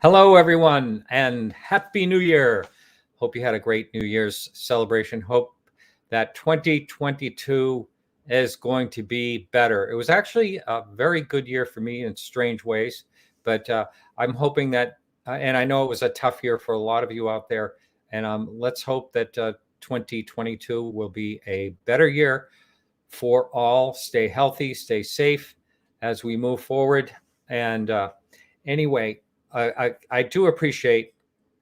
Hello, everyone, and Happy New Year. Hope you had a great New Year's celebration. Hope that 2022 is going to be better. It was actually a very good year for me in strange ways, but I'm hoping that, and I know it was a tough year for a lot of you out there, and let's hope that 2022 will be a better year for all. Stay healthy, stay safe as we move forward. And anyway, I do appreciate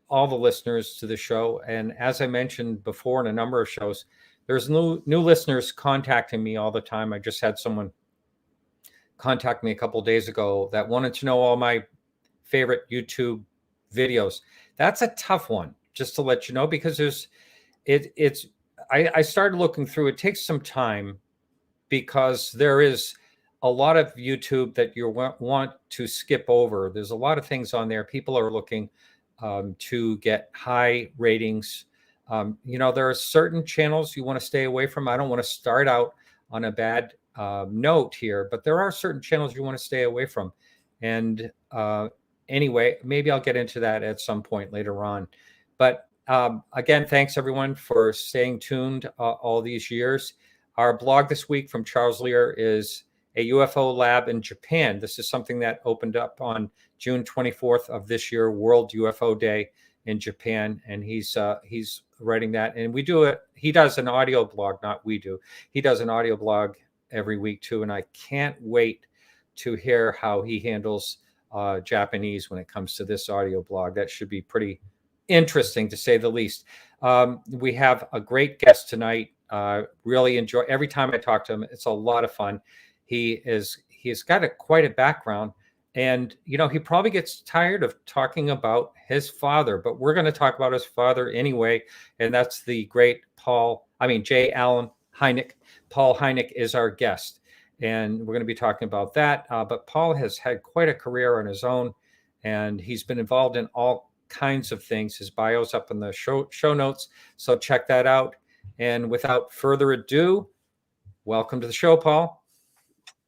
all the listeners to the show. And as I mentioned before in a number of shows, there's new listeners contacting me all the time. I just had someone contact me a couple of days ago that wanted to know all my favorite YouTube videos. That's a tough one, just to let you know, because I started looking through. It takes some time because there is a lot of YouTube that you want to skip over. There's a lot of things on there. People are looking to get high ratings. There are certain channels you want to stay away from. I don't want to start out on a bad note here, but there are certain channels you want to stay away from. And anyway, maybe I'll get into that at some point later on. But again, thanks everyone for staying tuned all these years. Our blog this week from Charles Lear is a UFO lab in Japan. This is something that opened up on June 24th of this year, World UFO Day in Japan. And he's writing that. And we do it. He does an audio blog, not we do. He does an audio blog every week too. And I can't wait to hear how he handles Japanese when it comes to this audio blog. That should be pretty interesting, to say the least. We have a great guest tonight. Really enjoy every time I talk to him. It's a lot of fun. He's got quite a background, and he probably gets tired of talking about his father, but we're going to talk about his father anyway, and that's the great J. Allen Hynek. Paul Hynek is our guest, and we're going to be talking about that. But Paul has had quite a career on his own, and he's been involved in all kinds of things. His bio's up in the show notes, so check that out. And without further ado, welcome to the show, Paul.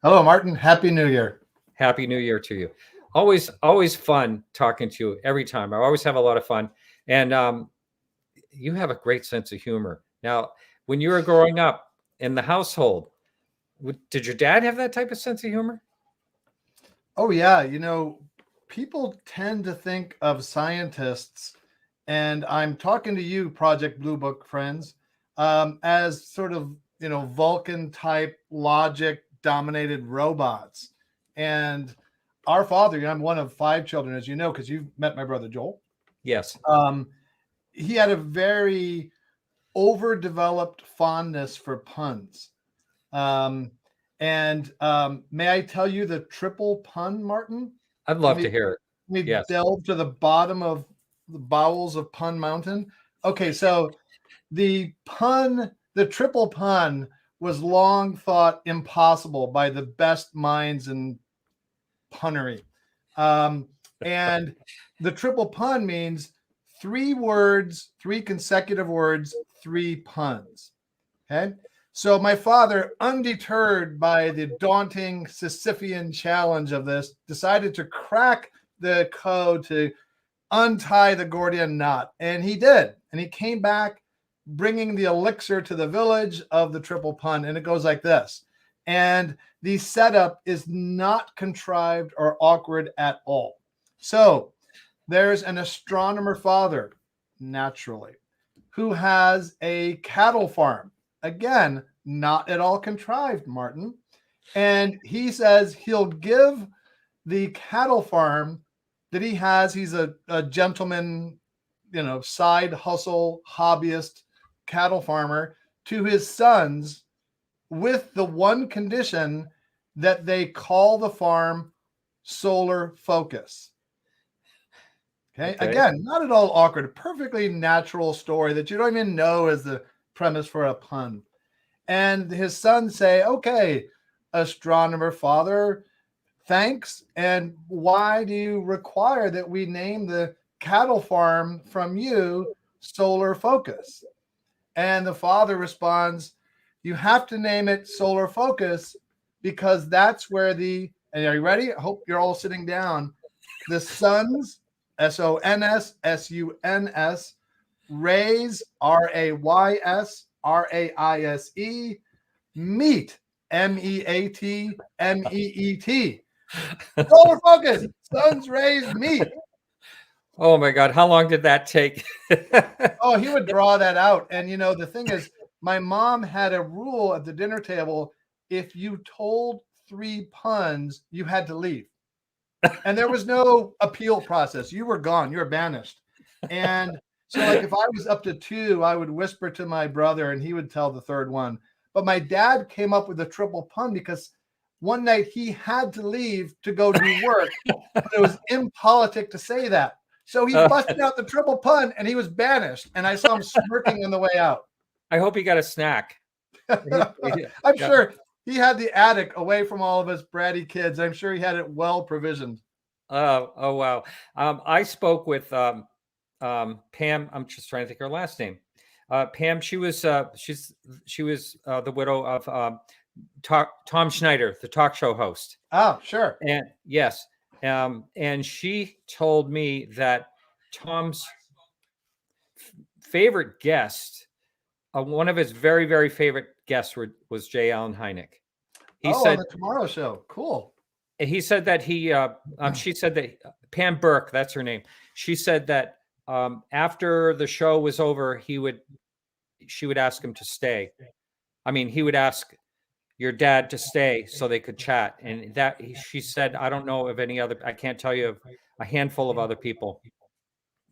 Hello, Martin. Happy New Year. Happy New Year to you. Always fun talking to you every time. I always have a lot of fun. And you have a great sense of humor. Now, when you were growing up in the household, did your dad have that type of sense of humor? Oh, yeah. People tend to think of scientists, and I'm talking to you, Project Blue Book friends, as sort of, Vulcan type logic dominated robots. And our father, I'm one of 5 children, as you know, because you've met my brother Joel. Yes. He had a very overdeveloped fondness for puns. And may I tell you the triple pun, Martin? I'd love to hear it. Let me delve to the bottom of the bowels of Pun Mountain. Okay, so the triple pun was long thought impossible by the best minds in punnery. And the triple pun means 3 words, 3 consecutive words, 3 puns. Okay. So my father, undeterred by the daunting Sisyphean challenge of this, decided to crack the code to untie the Gordian knot. And he did. And he came back bringing the elixir to the village of the triple pun. And it goes like this. And the setup is not contrived or awkward at all. So there's an astronomer father, naturally, who has a cattle farm. Again, not at all contrived, Martin. And he says he'll give the cattle farm that he has. He's a gentleman, side hustle, hobbyist cattle farmer, to his sons with the one condition that they call the farm Solar Focus. Okay. Again, not at all awkward, a perfectly natural story that you don't even know is the premise for a pun. And his sons say, okay, astronomer father, thanks. And why do you require that we name the cattle farm from you Solar Focus? And the father responds, you have to name it Solar Focus because that's where and are you ready? I hope you're all sitting down. The sun's SONS, raise, RAYS, meet, MEAT. Solar focus, sun's rays meet. Oh my God, how long did that take? Oh, he would draw that out. And the thing is, my mom had a rule at the dinner table: if you told 3 puns, you had to leave. And there was no appeal process. You were gone. You were banished. And so, like, if I was up to 2, I would whisper to my brother and he would tell the 3rd one. But my dad came up with a triple pun because one night he had to leave to go do work, but it was impolitic to say that. So he busted out the triple pun and he was banished. And I saw him smirking on the way out. I hope he got a snack. I'm sure he had the attic away from all of us bratty kids. I'm sure he had it well provisioned. Oh wow. I spoke with Pam. I'm just trying to think her last name. Pam. She was the widow of Tom Schneider, the talk show host. Oh, sure. And yes. And she told me that Tom's favorite guest, one of his very, very favorite guests was J. Allen Hynek. He said, on the Tomorrow Show. Cool. He said that she said that Pam Burke, that's her name. She said that after the show was over, she would ask him to stay. I mean, he would ask your dad to stay so they could chat. And that she said, I don't know of any other, I can't tell you of a handful of other people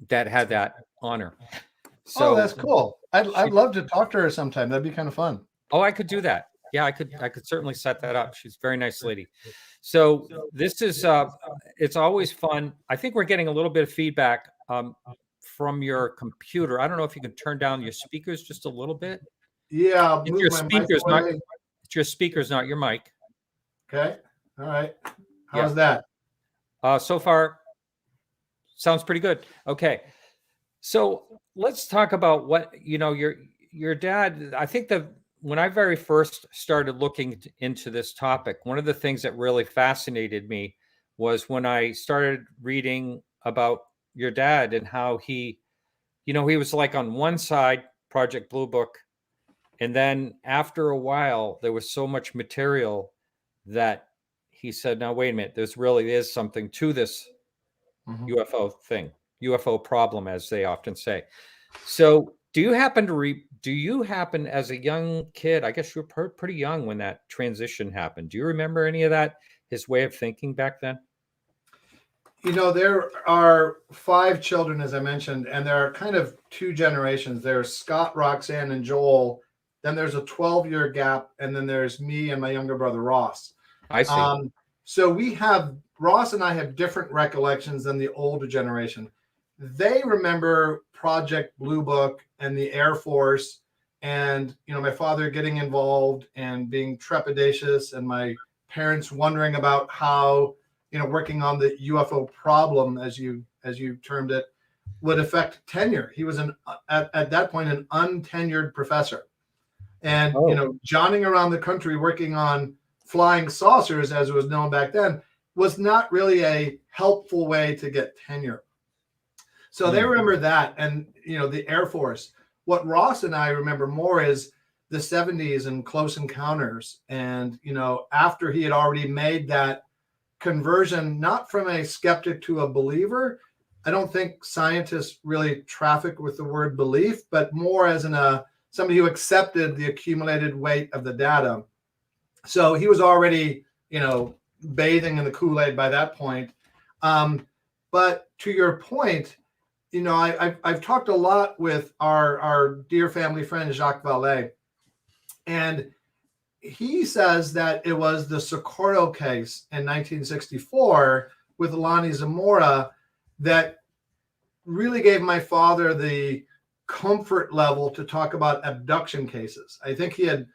that had that honor. So that's cool. I'd love to talk to her sometime. That'd be kind of fun. Oh, I could do that. Yeah, I could certainly set that up. She's a very nice lady. So this is it's always fun. I think we're getting a little bit of feedback from your computer. I don't know if you can turn down your speakers just a little bit. Yeah, it's your speakers, not your mic. Okay. All right. How's that? So far, sounds pretty good. Okay. So let's talk about what your dad. I think that when I very first started looking into this topic, one of the things that really fascinated me was when I started reading about your dad and how he was like on one side, Project Blue Book. And then after a while, there was so much material that he said, now, wait a minute, there's really is something to this UFO thing, UFO problem, as they often say. So do you happen as a young kid, I guess you were pretty young when that transition happened. Do you remember any of that, his way of thinking back then? There are 5 children, as I mentioned, and there are kind of 2 generations. There's Scott, Roxanne, and Joel. Then there's a 12-year gap, and then there's me and my younger brother, Ross. I see. So Ross and I have different recollections than the older generation. They remember Project Blue Book and the Air Force and, my father getting involved and being trepidatious, and my parents wondering about how, working on the UFO problem, as you termed it, would affect tenure. He was at that point, an untenured professor. And, johnning around the country working on flying saucers, as it was known back then, was not really a helpful way to get tenure. So they remember that. And, the Air Force. What Ross and I remember more is the 70s and Close Encounters. And, after he had already made that conversion, not from a skeptic to a believer, I don't think scientists really traffic with the word belief, but more as somebody who accepted the accumulated weight of the data. So he was already, bathing in the Kool-Aid by that point. But to your point, I've talked a lot with our dear family friend, Jacques Vallée, and he says that it was the Socorro case in 1964 with Lonnie Zamora that really gave my father the comfort level to talk about abduction cases. I think he had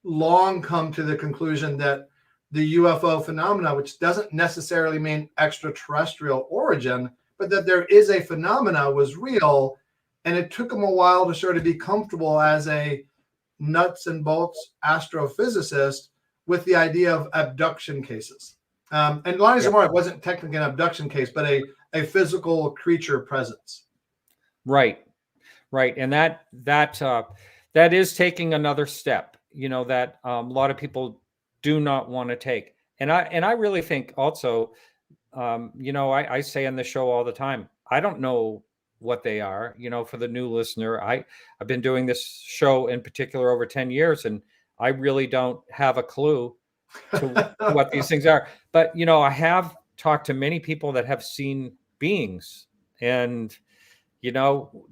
long come to the conclusion that the UFO phenomena, which doesn't necessarily mean extraterrestrial origin, but that there is a phenomena, was real. And it took him a while to sort of be comfortable as a nuts and bolts astrophysicist with the idea of abduction cases. And Lonnie Zamora wasn't technically an abduction case, but a a physical creature presence. Right. And that is taking another step, that a lot of people do not want to take. And I really think also, I say on the show all the time, I don't know what they are. For the new listener, I've been doing this show in particular over 10 years, and I really don't have a clue to what these things are. But I have talked to many people that have seen beings, and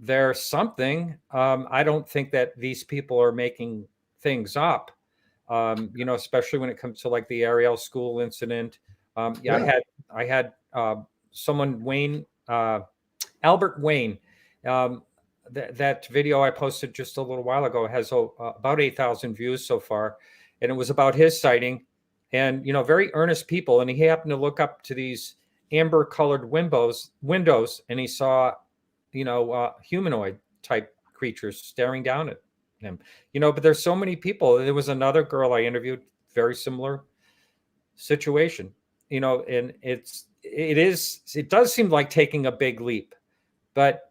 there's something. I don't think that these people are making things up. Especially when it comes to like the Ariel school incident. Yeah. I had someone, Wayne, Albert Wayne. That video I posted just a little while ago has about 8,000 views so far, and it was about his sighting. And very earnest people, and he happened to look up to these amber colored windows, and he saw humanoid type creatures staring down at him. But there's so many people. There was another girl I interviewed, very similar situation, and it does seem like taking a big leap, but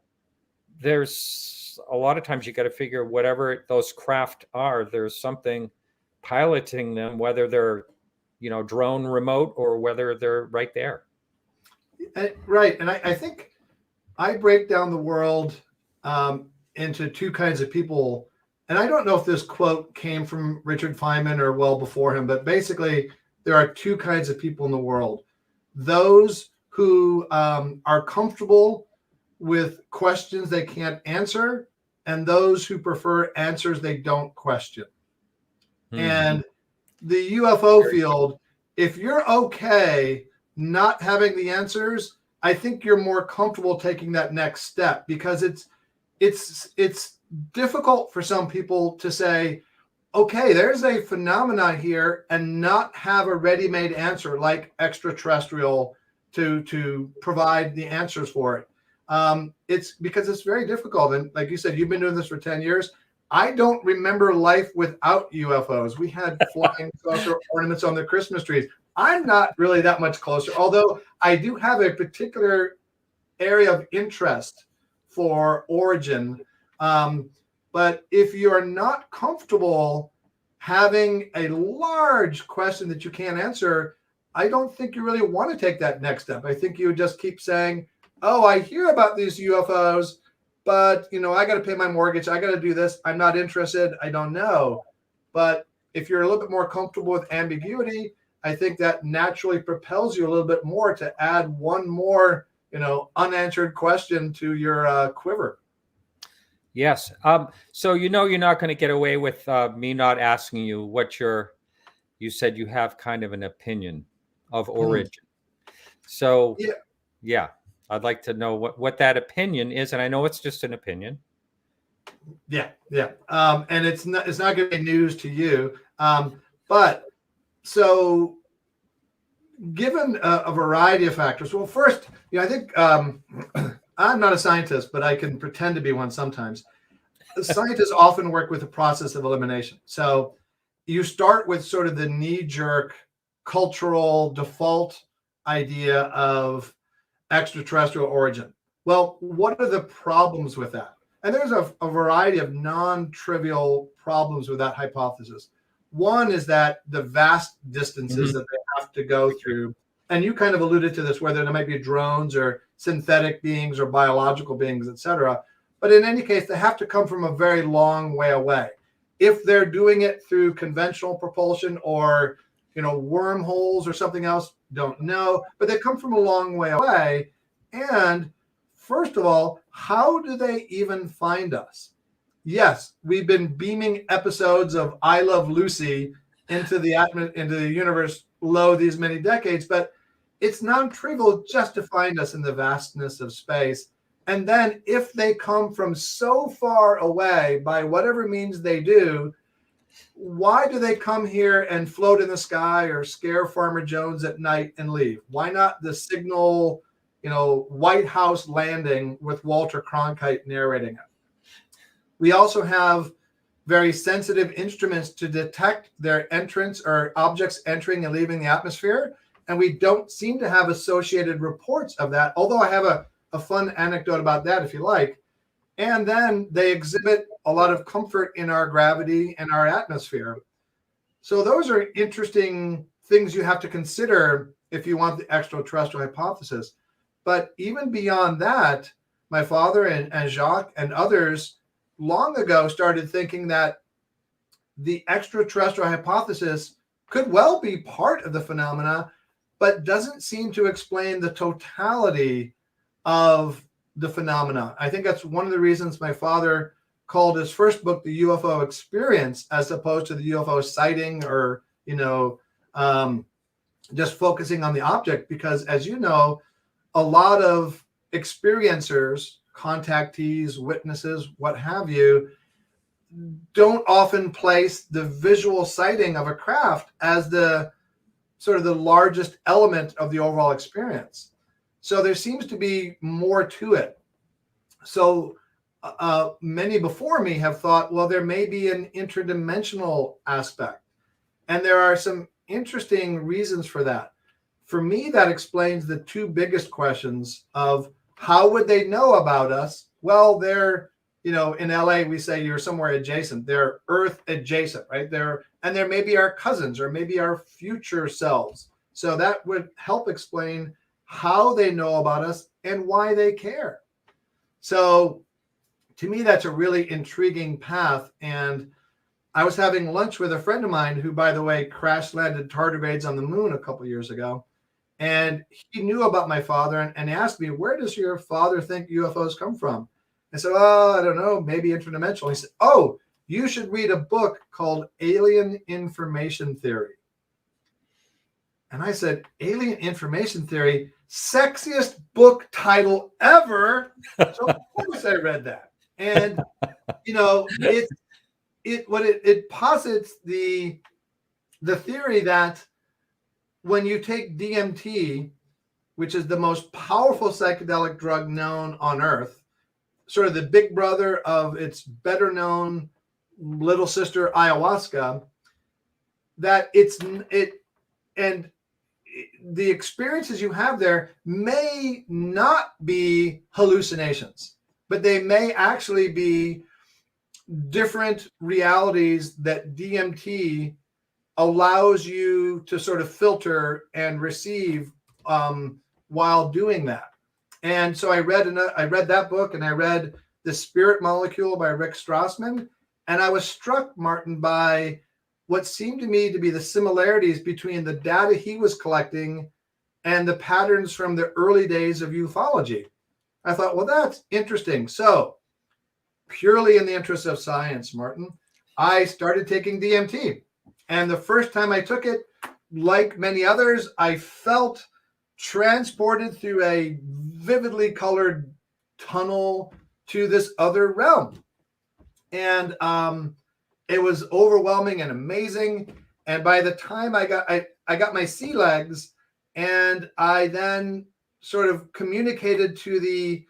there's a lot of times you got to figure whatever those craft are, there's something piloting them, whether they're drone remote or whether they're right there. Right. And I think I break down the world into two kinds of people. And I don't know if this quote came from Richard Feynman or well before him, but basically there are two kinds of people in the world. Those who are comfortable with questions they can't answer, and those who prefer answers they don't question. And the UFO field, if you're okay not having the answers, I think you're more comfortable taking that next step, because it's difficult for some people to say, okay, there's a phenomenon here, and not have a ready-made answer like extraterrestrial to provide the answers for it. It's because it's very difficult. And like you said, you've been doing this for 10 years. I don't remember life without UFOs. We had flying saucer ornaments on the Christmas trees. I'm not really that much closer, although I do have a particular area of interest for origin. But if you're not comfortable having a large question that you can't answer, I don't think you really want to take that next step. I think you would just keep saying, oh, I hear about these UFOs, but I got to pay my mortgage. I got to do this. I'm not interested. I don't know. But if you're a little bit more comfortable with ambiguity, I think that naturally propels you a little bit more to add one more, unanswered question to your quiver. Yes. So you're not going to get away with me not asking you what you said you have kind of an opinion of origin. So yeah, I'd like to know what that opinion is, and I know it's just an opinion. Yeah. And it's not going to be news to you. But so given a variety of factors, well, first, I think I'm not a scientist, but I can pretend to be one sometimes. Scientists often work with the process of elimination. So you start with sort of the knee-jerk cultural default idea of extraterrestrial origin. Well, what are the problems with that? And there's a variety of non-trivial problems with that hypothesis. One is that the vast distances that they have to go through, and you kind of alluded to this, whether there might be drones or synthetic beings or biological beings, et cetera. But in any case, they have to come from a very long way away. If they're doing it through conventional propulsion or, wormholes or something else, don't know. But they come from a long way away. And first of all, how do they even find us? Yes, we've been beaming episodes of I Love Lucy into the universe below these many decades, but it's non-trivial just to find us in the vastness of space. And then if they come from so far away by whatever means they do, why do they come here and float in the sky or scare Farmer Jones at night and leave? Why not the signal, White House landing with Walter Cronkite narrating it? We also have very sensitive instruments to detect their entrance or objects entering and leaving the atmosphere. And we don't seem to have associated reports of that, although I have a fun anecdote about that if you like. And then they exhibit a lot of comfort in our gravity and our atmosphere. So those are interesting things you have to consider if you want the extraterrestrial hypothesis. But even beyond that, my father and Jacques and others long ago started thinking that the extraterrestrial hypothesis could well be part of the phenomena, but doesn't seem to explain the totality of the phenomena. I think that's one of the reasons my father called his first book the UFO Experience, as opposed to the UFO sighting or, just focusing on the object. Because as you know, a lot of experiencers, contactees, witnesses, what have you, don't often place the visual sighting of a craft as the sort of the largest element of the overall experience. So there seems to be more to it. So many before me have thought, well, there may be an interdimensional aspect. And there are some interesting reasons for that. For me, that explains the two biggest questions of how would they know about us? Well, they're, in LA, we say you're somewhere adjacent. They're Earth adjacent, right? And there may be our cousins or maybe our future selves. So that would help explain how they know about us and why they care. So to me, that's a really intriguing path. And I was having lunch with a friend of mine who, by the way, crash landed tardigrades on the moon a couple of years ago. And he knew about my father and asked me, where does your father think UFOs come from? I said, oh, I don't know, maybe interdimensional. He said, oh, you should read a book called Alien Information Theory. And I said, Alien Information Theory, sexiest book title ever. So of course I read that. And, it posits the theory that when you take DMT, which is the most powerful psychedelic drug known on Earth, sort of the big brother of its better known little sister ayahuasca, that the experiences you have there may not be hallucinations, but they may actually be different realities that DMT allows you to sort of filter and receive while doing that. And so I read that book, and I read The Spirit Molecule by Rick Strassman, and I was struck, Martin, by what seemed to me to be the similarities between the data he was collecting and the patterns from the early days of ufology. I thought, well, that's interesting. So purely in the interest of science, Martin, I started taking DMT. And the first time I took it, like many others, I felt transported through a vividly colored tunnel to this other realm. And it was overwhelming and amazing. And by the time I got my sea legs, and I then sort of communicated to the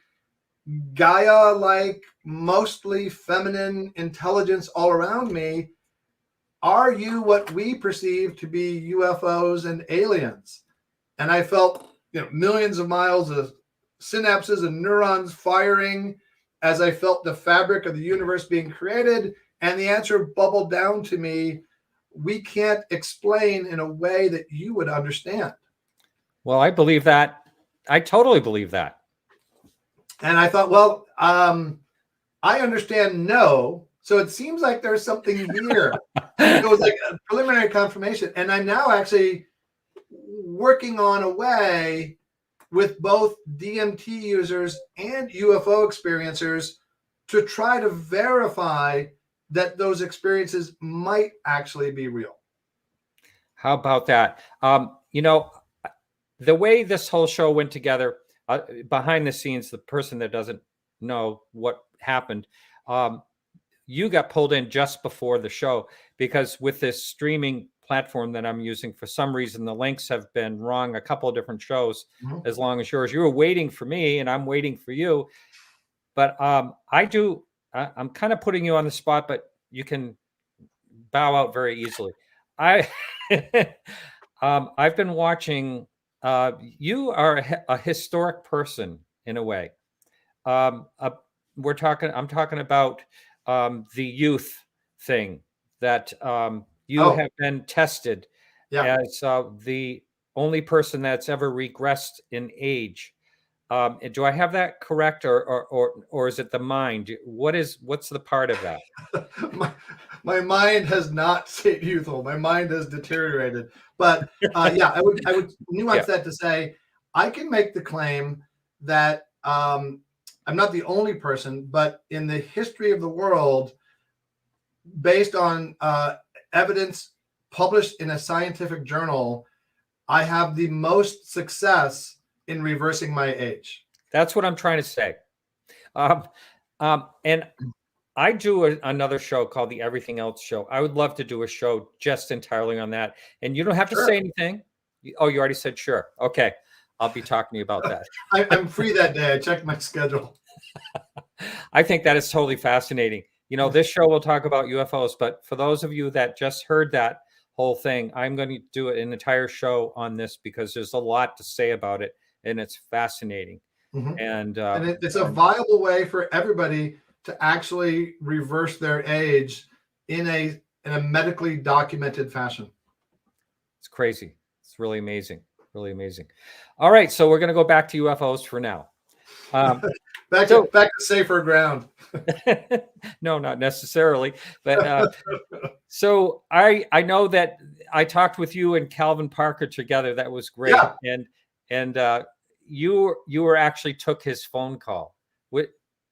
Gaia-like, mostly feminine intelligence all around me, are you what we perceive to be UFOs and aliens? And I felt millions of miles of synapses and neurons firing as I felt the fabric of the universe being created. And the answer bubbled down to me, we can't explain in a way that you would understand. Well, I believe that. I totally believe that. And I thought, well, I understand no. So it seems like there's something here. It was like a preliminary confirmation. And I'm now actually working on a way with both DMT users and UFO experiencers to try to verify that those experiences might actually be real. How about that? The way this whole show went together, behind the scenes, the person that doesn't know what happened, you got pulled in just before the show, because with this streaming platform that I'm using, for some reason, the links have been wrong. A couple of different shows, as long as yours. You were waiting for me and I'm waiting for you. But I'm kind of putting you on the spot, but you can bow out very easily. I've been watching. You are a historic person in a way. Um, uh, I'm talking about the youth thing that you Oh, have been tested yeah. as the only person that's ever regressed in age. Do I have that correct, or is it the mind? What's the part of that? my, my mind has not stayed youthful. My mind has deteriorated. But yeah, I would Yeah, nuance that to say I can make the claim that I'm not the only person, but in the history of the world, based on evidence published in a scientific journal, I have the most success in reversing my age. that's what I'm trying to say. Um, and I do another show called the Everything Else Show. I would love to do a show just entirely on that. And you don't have to Sure. say anything. Oh, you already said sure. Okay. I'll be talking to you about that. I'm free that day. I checked my schedule. I think that is totally fascinating. This show will talk about UFOs, but for those of you that just heard that whole thing, I'm going to do an entire show on this because there's a lot to say about it, and it's fascinating. Mhm. And And it's a viable way for everybody to actually reverse their age in a medically documented fashion. it's crazy. It's really amazing. Really amazing. All right, so we're going to go back to UFOs for now. Back to safer ground. No, not necessarily. But so I know that I talked with you and Calvin Parker together. That was great. Yeah. And you were actually took his phone call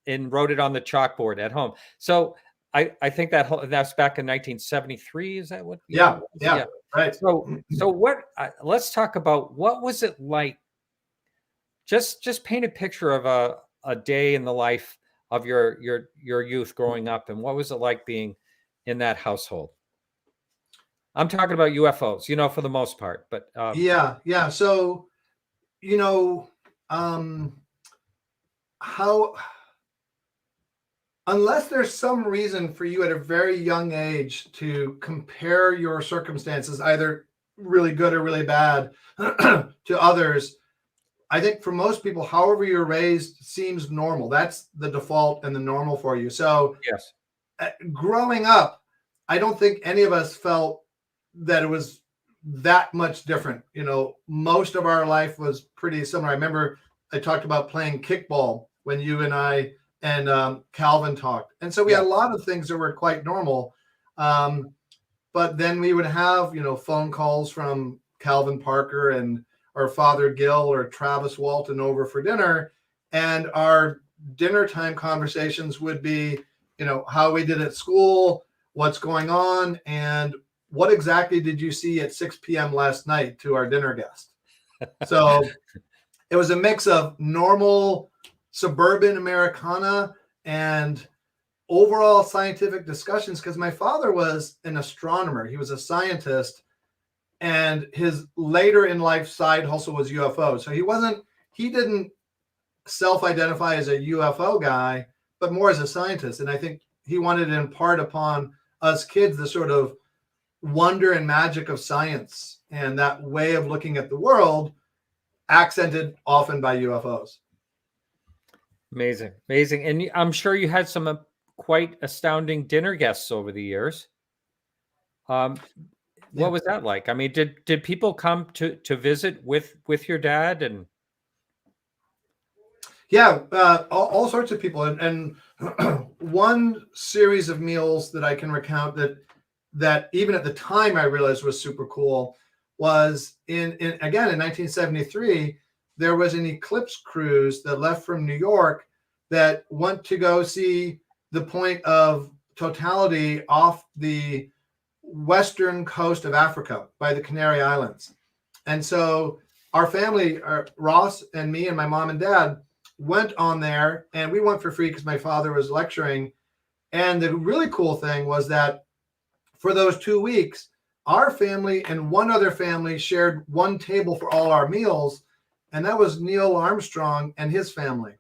and wrote it on the chalkboard at home. So I think that's back in 1973. Is that what? Yeah. Right. So what? Let's talk about what was it like. Just paint a picture of a day in the life of your youth growing up, and what was it like being in that household? I'm talking about UFOs, for the most part, but Yeah. So, um, how, unless there's some reason for you at a very young age to compare your circumstances, either really good or really bad, to others, I think for most people, however you're raised seems normal. That's the default and the normal for you. So yes, growing up, I don't think any of us felt that it was that much different. Most of our life was pretty similar. I remember I talked about playing kickball when you and I and Calvin talked. And so we had a lot of things that were quite normal. But then we would have, phone calls from Calvin Parker and our father Gil or Travis Walton over for dinner. And our dinner time conversations would be, how we did at school, what's going on, and what exactly did you see at 6 p.m. last night to our dinner guest. So it was a mix of normal suburban Americana and overall scientific discussions, because my father was an astronomer. He was a scientist, and his later in life side hustle was UFO. So he didn't self-identify as a UFO guy, but more as a scientist. And I think he wanted to impart upon us kids the sort of wonder and magic of science and that way of looking at the world, accented often by UFOs. amazing. And I'm sure you had some quite astounding dinner guests over the years. What was that like? I mean, did people come to visit with your dad? And yeah, all sorts of people. And one series of meals that I can recount that even at the time I realized was super cool was in 1973, there was an eclipse cruise that left from New York that went to go see the point of totality off the western coast of Africa by the Canary Islands. And so our family, Ross and me and my mom and dad, went on there, and we went for free because my father was lecturing. And the really cool thing was that for those 2 weeks, our family and one other family shared one table for all our meals, and that was Neil Armstrong and his family.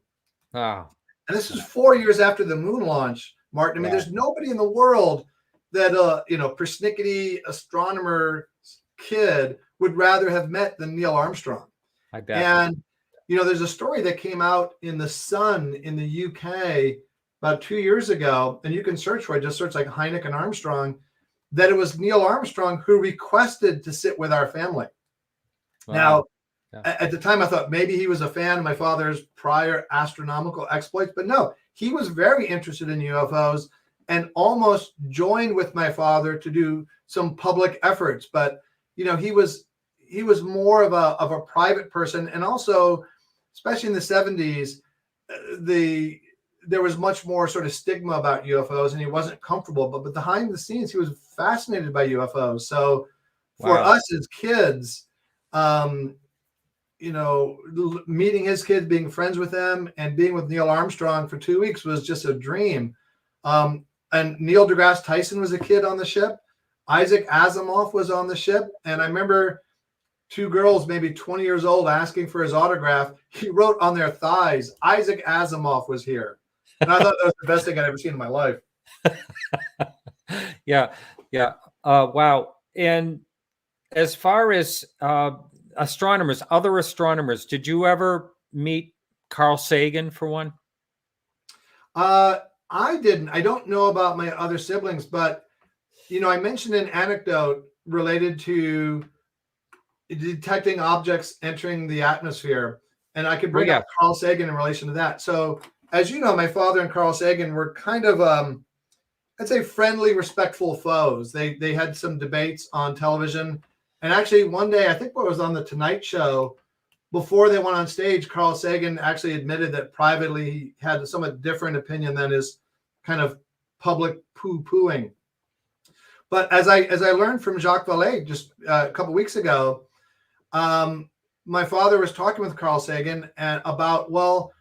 wow. And this is 4 years after the moon launch, Martin. I mean, there's nobody in the world that persnickety astronomer kid would rather have met than Neil Armstrong. I bet. And, there's a story that came out in the Sun in the UK about 2 years ago, and you can search for it, just search like Hynek and Armstrong, that it was Neil Armstrong who requested to sit with our family. Wow. Now, at the time, I thought maybe he was a fan of my father's prior astronomical exploits, but no, he was very interested in UFOs and almost joined with my father to do some public efforts. But he was more of a private person, and also, especially in the 70s, there was much more sort of stigma about UFOs, and he wasn't comfortable. But behind the scenes, he was fascinated by UFOs. So for us as kids, meeting his kids, being friends with them, and being with Neil Armstrong for 2 weeks was just a dream. And Neil deGrasse Tyson was a kid on the ship. Isaac Asimov was on the ship. And I remember two girls, maybe 20 years old, asking for his autograph. He wrote on their thighs, Isaac Asimov was here. And I thought that was the best thing I'd ever seen in my life. Yeah. Wow. And as far as astronomers, other astronomers, did you ever meet Carl Sagan for one? I didn't. I don't know about my other siblings, but I mentioned an anecdote related to detecting objects entering the atmosphere, and I could bring up Carl Sagan in relation to that. So, as you know, my father and Carl Sagan were kind of, I'd say, friendly, respectful foes. They had some debates on television, and actually one day, I think it was on the Tonight Show, before they went on stage, Carl Sagan actually admitted that privately he had a somewhat different opinion than his kind of public poo-pooing. But as I learned from Jacques Vallée just a couple weeks ago, my father was talking with Carl Sagan about, well,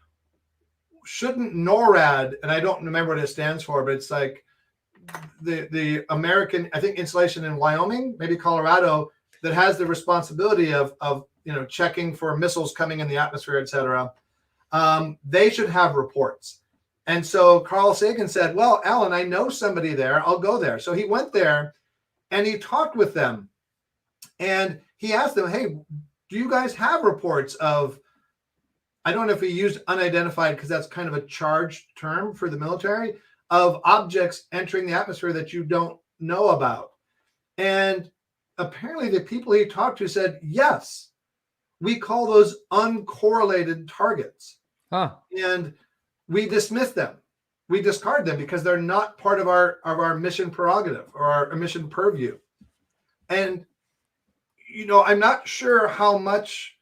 shouldn't NORAD, and I don't remember what it stands for, but it's like the American, I think, installation in Wyoming, maybe Colorado, that has the responsibility of checking for missiles coming in the atmosphere, et cetera. They should have reports. And so Carl Sagan said, well, Alan, I know somebody there. I'll go there. So he went there and he talked with them. And he asked them, hey, do you guys have reports of, I don't know if he used unidentified because that's kind of a charged term for the military, of objects entering the atmosphere that you don't know about? And apparently the people he talked to said, yes, we call those uncorrelated targets. And we dismiss them. We discard them because they're not part of our mission prerogative or our mission purview. And, I'm not sure how much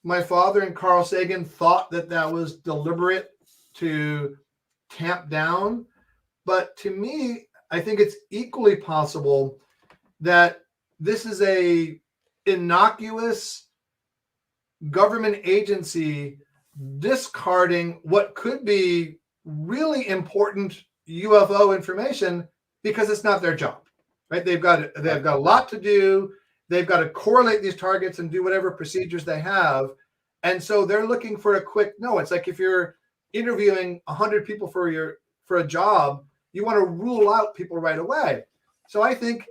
my father and Carl Sagan thought that was deliberate to tamp down. But to me, I think it's equally possible that this is a innocuous government agency discarding what could be really important UFO information because it's not their job, right? They've got a lot to do. They've got to correlate these targets and do whatever procedures they have. And so they're looking for a quick no. It's like if you're interviewing 100 people for a job, you want to rule out people right away. So I think,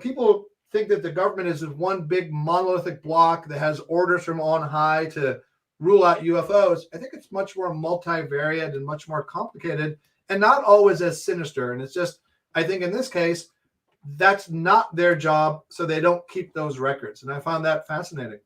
people think that the government is one big monolithic block that has orders from on high to rule out UFOs. I think it's much more multivariate and much more complicated and not always as sinister. And it's just, I think in this case, that's not their job, so they don't keep those records. And I found that fascinating.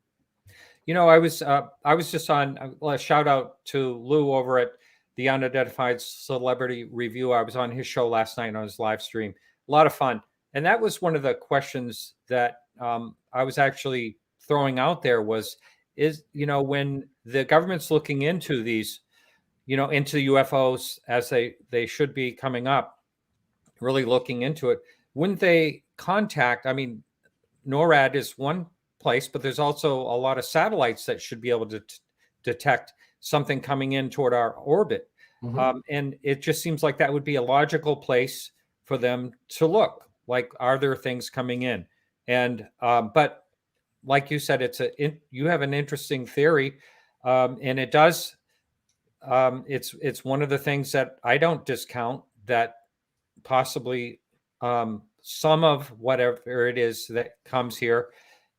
I was just on a shout out to Lou over at the Unidentified Celebrity Review. I was on his show last night on his live stream. A lot of fun. And that was one of the questions that I was actually throwing out there was, when the government's looking into these, into UFOs as they should be coming up, really looking into it, wouldn't they contact, NORAD is one place, but there's also a lot of satellites that should be able to detect something coming in toward our orbit. Mm-hmm. And it just seems like that would be a logical place for them to look. Like, are there things coming in? And but like you said, you have an interesting theory, and it does. It's one of the things that I don't discount, that possibly some of whatever it is that comes here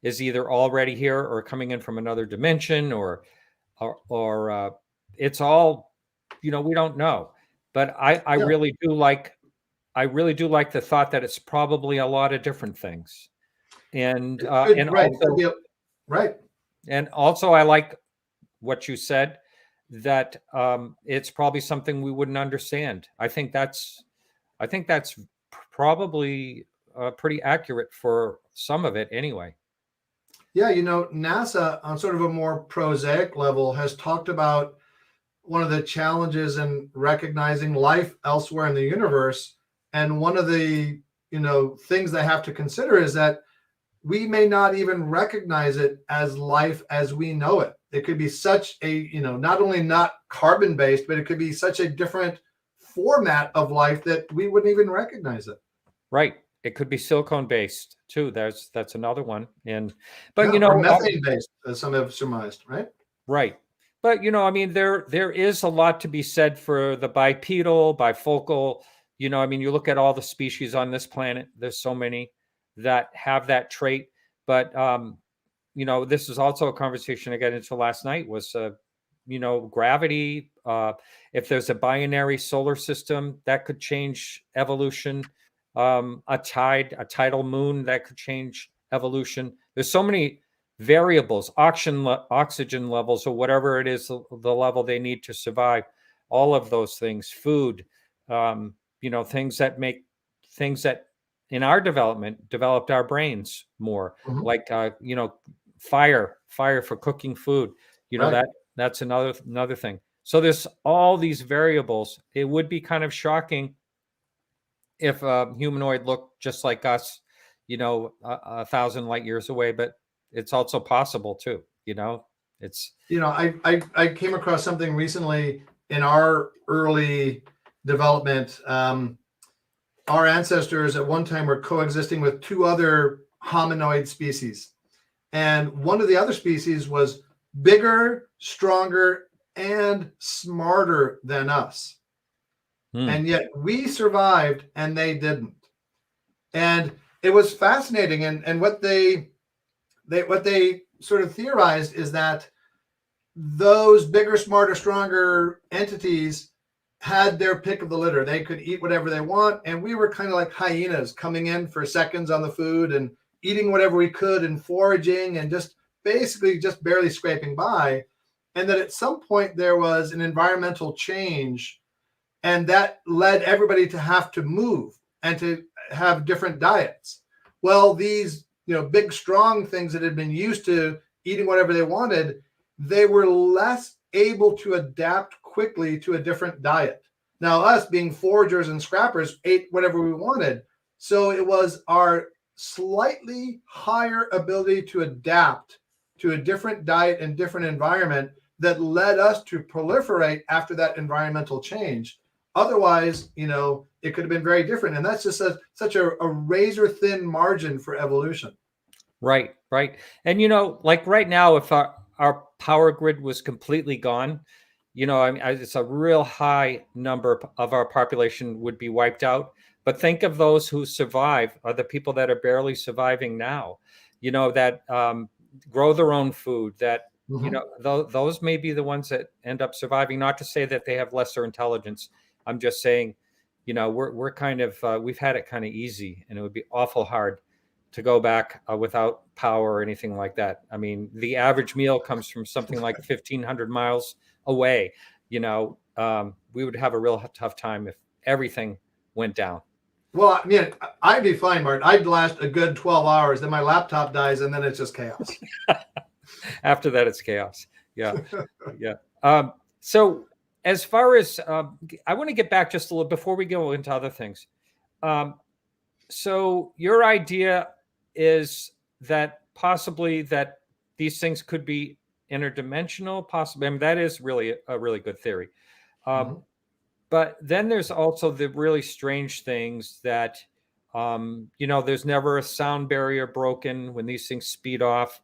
is either already here or coming in from another dimension, or it's all, we don't know. But I Yeah. really do like the thought that it's probably a lot of different things, and Right. Could be right. I like what you said, that it's probably something we wouldn't understand. I think that's probably pretty accurate for some of it anyway. Yeah, NASA on sort of a more prosaic level has talked about one of the challenges in recognizing life elsewhere in the universe. And one of the, things they have to consider is that we may not even recognize it as life as we know it. It could be such a, not only not carbon based, but it could be such a different format of life that we wouldn't even recognize it. Right. It could be silicone based too. That's another one. But or methane based, as some have surmised, right? Right. But I mean, there is a lot to be said for the bipedal, bifocal. You look at all the species on this planet. There's so many that have that trait. But this is also a conversation I got into last night. Was gravity. If there's a binary solar system, that could change evolution. A tidal moon, that could change evolution. There's so many variables, oxygen levels, or whatever it is, the level they need to survive. All of those things, food, things that in our development developed our brains more, like fire for cooking food. Right. That's another thing. So there's all these variables. It would be kind of shocking if a humanoid looked just like us, 1,000 light years away, but it's also possible too. It's, I came across something recently in our early development. Our ancestors at one time were coexisting with two other hominoid species. And one of the other species was bigger, stronger, and smarter than us. And yet we survived and they didn't. And it was fascinating. And what they sort of theorized is that those bigger, smarter, stronger entities had their pick of the litter. They could eat whatever they want. And we were kind of like hyenas, coming in for seconds on the food and eating whatever we could and foraging and just basically just barely scraping by. And that at some point there was an environmental change, and that led everybody to have to move and to have different diets. Well, these, big, strong things that had been used to eating whatever they wanted, they were less able to adapt quickly to a different diet. Now, us being foragers and scrappers ate whatever we wanted. So it was our slightly higher ability to adapt to a different diet and different environment that led us to proliferate after that environmental change. Otherwise, it could have been very different. And that's just such a razor thin margin for evolution. Right. And, like right now, if our power grid was completely gone, I mean, it's a real high number of our population would be wiped out. But think of those who survive, are the people that are barely surviving now, that grow their own food, that, those may be the ones that end up surviving. Not to say that they have lesser intelligence. I'm just saying, we're kind of, we've had it kind of easy, and it would be awful hard to go back without power or anything like that. I mean, the average meal comes from something like 1,500 miles away. We would have a real tough time if everything went down. Well, I mean, I'd be fine, Martin. I'd last a good 12 hours. Then my laptop dies, and then it's just chaos. After that, it's chaos. Yeah. Yeah. So as far as, I want to get back just a little before we go into other things. So your idea is that possibly that these things could be interdimensional, possibly. I mean, that is really a really good theory. But then there's also the really strange things that, there's never a sound barrier broken when these things speed off.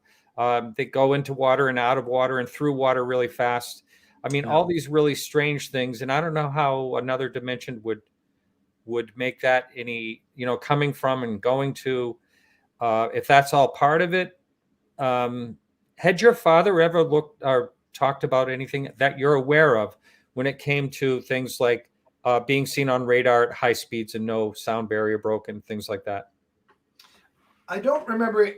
They go into water and out of water and through water really fast. I mean, all these really strange things. And I don't know how another dimension would make that any, coming from and going to, if that's all part of it, had your father ever looked or talked about anything that you're aware of when it came to things like being seen on radar at high speeds and no sound barrier broken, things like that? I don't remember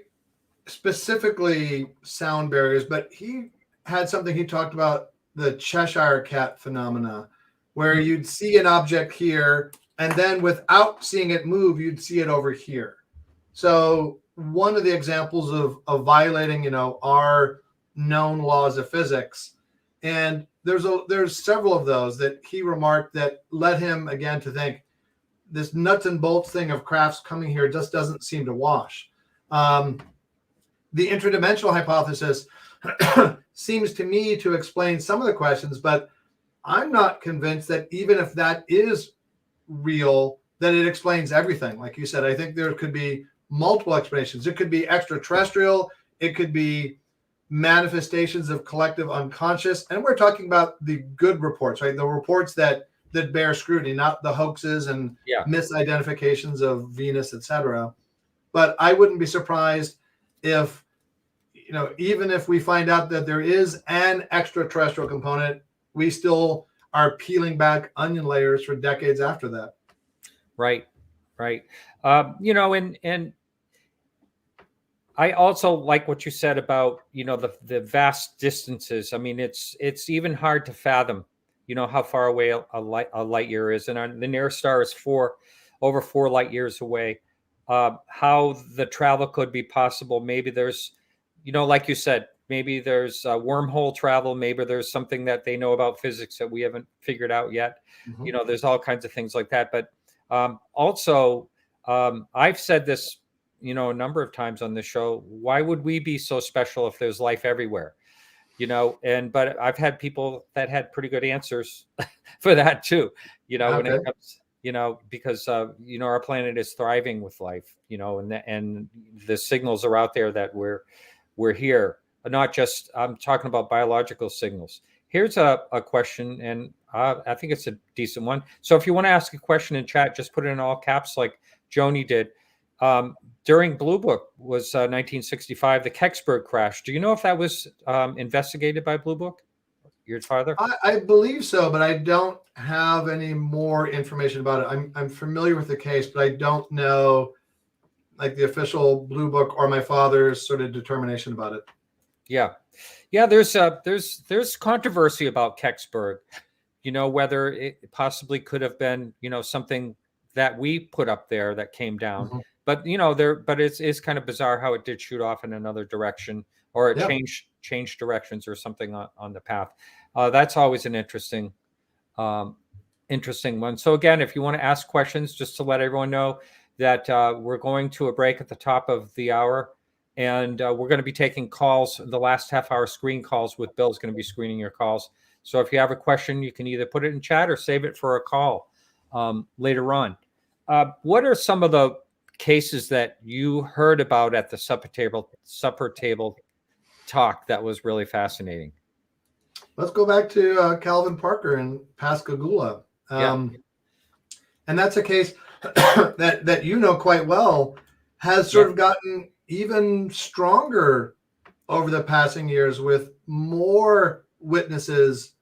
specifically sound barriers, but he had something he talked about, the Cheshire cat phenomena, where you'd see an object here, and then without seeing it move, you'd see it over here. So one of the examples of violating, our known laws of physics, and there's several of those that he remarked that led him again to think this nuts and bolts thing of crafts coming here just doesn't seem to wash. The interdimensional hypothesis seems to me to explain some of the questions, but I'm not convinced that even if that is real, that it explains everything. Like you said, I think there could be multiple explanations. It could be extraterrestrial. It could be manifestations of collective unconscious. And we're talking about the good reports, right? The reports that bear scrutiny, not the hoaxes and misidentifications of Venus, etc. But I wouldn't be surprised if, even if we find out that there is an extraterrestrial component, we still are peeling back onion layers for decades after that. Right. And I also like what you said about, the vast distances. I mean, it's even hard to fathom, how far away a light year is. And the nearest star is over 4 light years away. How the travel could be possible. Maybe there's, like you said, maybe there's wormhole travel. Maybe there's something that they know about physics that we haven't figured out yet. Mm-hmm. There's all kinds of things like that. But also, I've said this, a number of times on this show. Why would we be so special if there's life everywhere? But I've had people that had pretty good answers for that too. When it comes, because our planet is thriving with life. And the signals are out there that we're here. Not just, I'm talking about biological signals. Here's a question, and I think it's a decent one. So if you want to ask a question in chat, just put it in all caps like Joni did. During Blue Book was 1965, the Kecksburg crash. Do you know if that was investigated by Blue Book? Your father? I believe so, but I don't have any more information about it. I'm familiar with the case, but I don't know like the official Blue Book or my father's sort of determination about it. Yeah. There's controversy about Kecksburg. Whether it possibly could have been something that we put up there that came down. Mm-hmm. But but it's kind of bizarre how it did shoot off in another direction, or it changed directions or something on the path. That's always an interesting one. So again, if you want to ask questions, just to let everyone know that we're going to a break at the top of the hour, and we're going to be taking calls. The last half hour screen calls with Bill's going to be screening your calls. So if you have a question, you can either put it in chat or save it for a call later on. What are some of the cases that you heard about at the supper table talk that was really fascinating? Let's go back to Calvin Parker in Pascagoula. And that's a case that quite well, has sort of gotten even stronger over the passing years, with more witnesses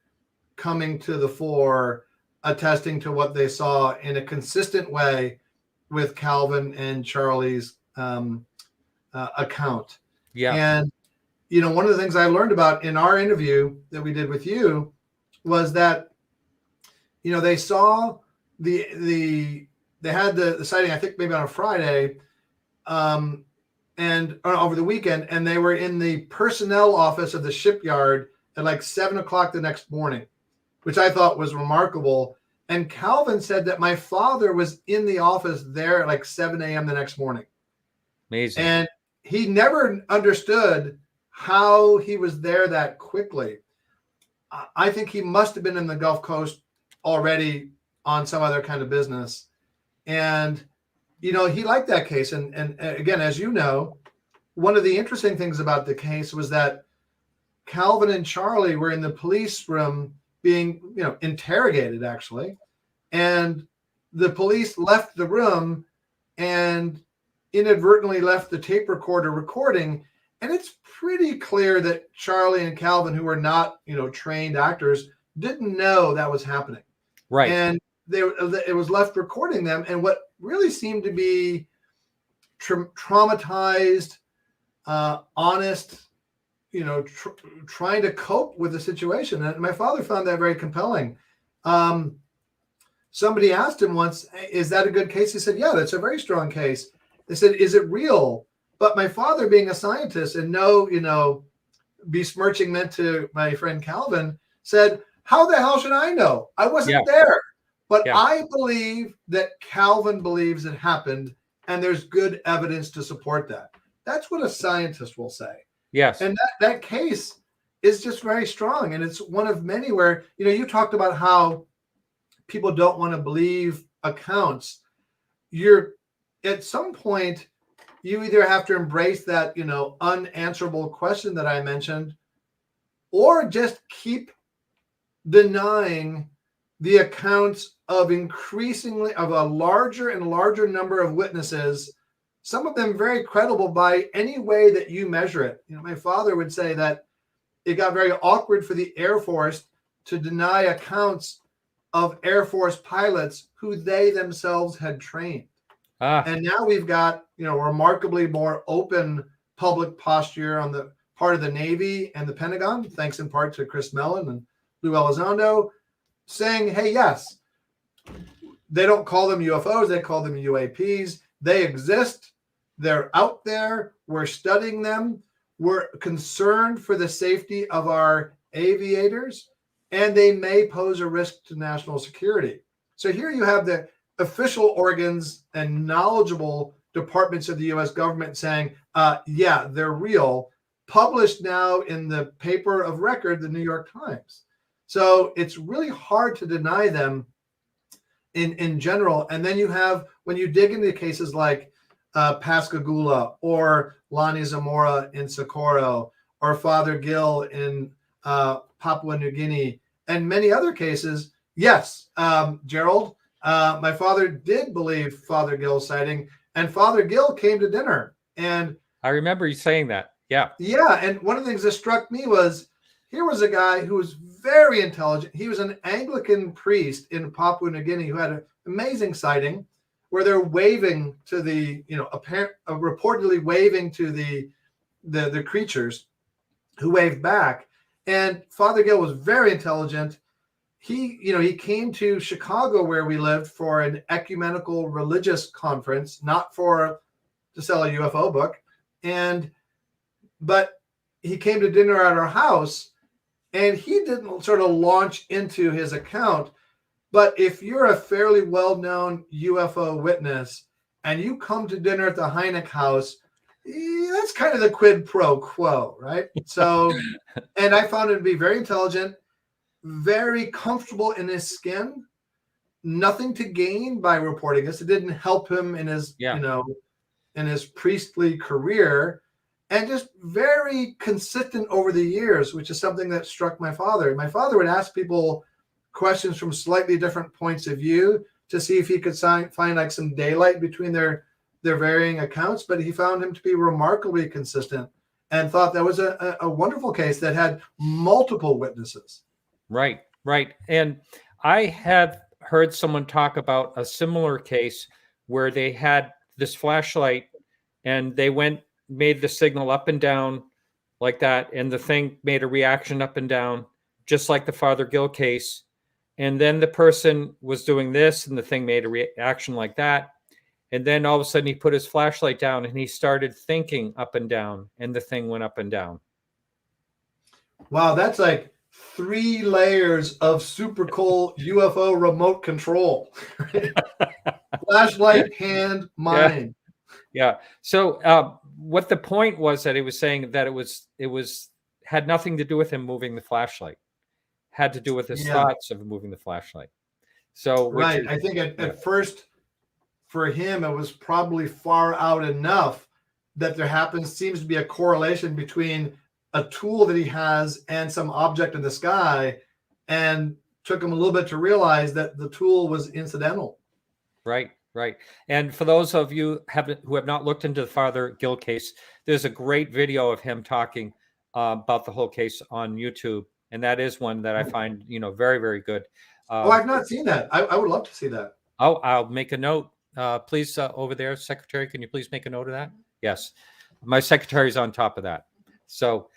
coming to the fore, attesting to what they saw in a consistent way with Calvin and Charlie's account. Yeah. And, one of the things I learned about in our interview that we did with you was that, they saw they had the sighting, I think maybe on a Friday, and over the weekend, and they were in the personnel office of the shipyard at like 7:00 the next morning, which I thought was remarkable. And Calvin said that my father was in the office there at like 7 a.m. the next morning. Amazing. And he never understood how he was there that quickly. I think he must have been in the Gulf Coast already on some other kind of business. And, he liked that case. And again, as you know, one of the interesting things about the case was that Calvin and Charlie were in the police room being, interrogated, actually. And the police left the room and inadvertently left the tape recorder recording. And it's pretty clear that Charlie and Calvin, who were not, trained actors, didn't know that was happening. Right. And it was left recording them. And what really seemed to be traumatized, honest, trying to cope with the situation. And my father found that very compelling. Somebody asked him once, is that a good case? He said, yeah, that's a very strong case. They said, is it real? But my father, being a scientist and no, besmirching meant to my friend Calvin, said, how the hell should I know? I wasn't there. But I believe that Calvin believes it happened, and there's good evidence to support that. That's what a scientist will say. Yes. And that case is just very strong. And it's one of many where, you talked about how people don't want to believe accounts. At some point, you either have to embrace that, unanswerable question that I mentioned, or just keep denying the accounts of a larger and larger number of witnesses, some of them very credible by any way that you measure it. My father would say that it got very awkward for the Air Force to deny accounts of Air Force pilots who they themselves had trained. And now we've got, remarkably more open public posture on the part of the Navy and the Pentagon, thanks in part to Chris Mellon and Lou Elizondo, saying, hey, yes, they don't call them UFOs, they call them UAPs. They exist. They're out there. We're studying them. We're concerned for the safety of our aviators, and they may pose a risk to national security. So here you have the official organs and knowledgeable departments of the U.S. government saying, yeah, they're real, published now in the paper of record, the New York Times. So it's really hard to deny them in general. And then you have, when you dig into cases like Pascagoula or Lonnie Zamora in Socorro or Father Gill in Papua New Guinea and many other cases, yes, Gerald, my father did believe Father Gill's sighting, and Father Gill came to dinner. And I remember you saying that. Yeah. Yeah. And one of the things that struck me was, here was a guy who was very intelligent. He was an Anglican priest in Papua New Guinea who had an amazing sighting where they're waving to the, reportedly waving to the creatures who waved back. And Father Gill was very intelligent. He came to Chicago where we lived for an ecumenical religious conference, not to sell a UFO book. But he came to dinner at our house, and he didn't sort of launch into his account. But if you're a fairly well-known UFO witness and you come to dinner at the Hynek house, that's kind of the quid pro quo, right? So, and I found him to be very intelligent, very comfortable in his skin, nothing to gain by reporting this. It didn't help him in his, in his priestly career, and just very consistent over the years, which is something that struck my father. My father would ask people questions from slightly different points of view to see if he could find like some daylight between their varying accounts, but he found him to be remarkably consistent and thought that was a wonderful case that had multiple witnesses. Right. And I have heard someone talk about a similar case where they had this flashlight and they made the signal up and down like that, and the thing made a reaction up and down, just like the Father Gill case. And then the person was doing this, and the thing made a reaction like that. And then all of a sudden he put his flashlight down and he started thinking up and down, and the thing went up and down. Wow, that's like 3 layers of super cool UFO remote control. Flashlight, hand, mind. Yeah. So what the point was that he was saying that it was had nothing to do with him moving the flashlight, had to do with his thoughts of moving the flashlight. So right, I think at first for him it was probably far out enough that there seems to be a correlation between a tool that he has and some object in the sky, and took him a little bit to realize that the tool was incidental. Right. Right. And for those of you who have not looked into the Father Gill case, there's a great video of him talking about the whole case on YouTube. And that is one that I find, very, very good. I've not seen that. I would love to see that. Oh, I'll make a note. Please, over there, Secretary, can you please make a note of that? Yes. My secretary's on top of that. So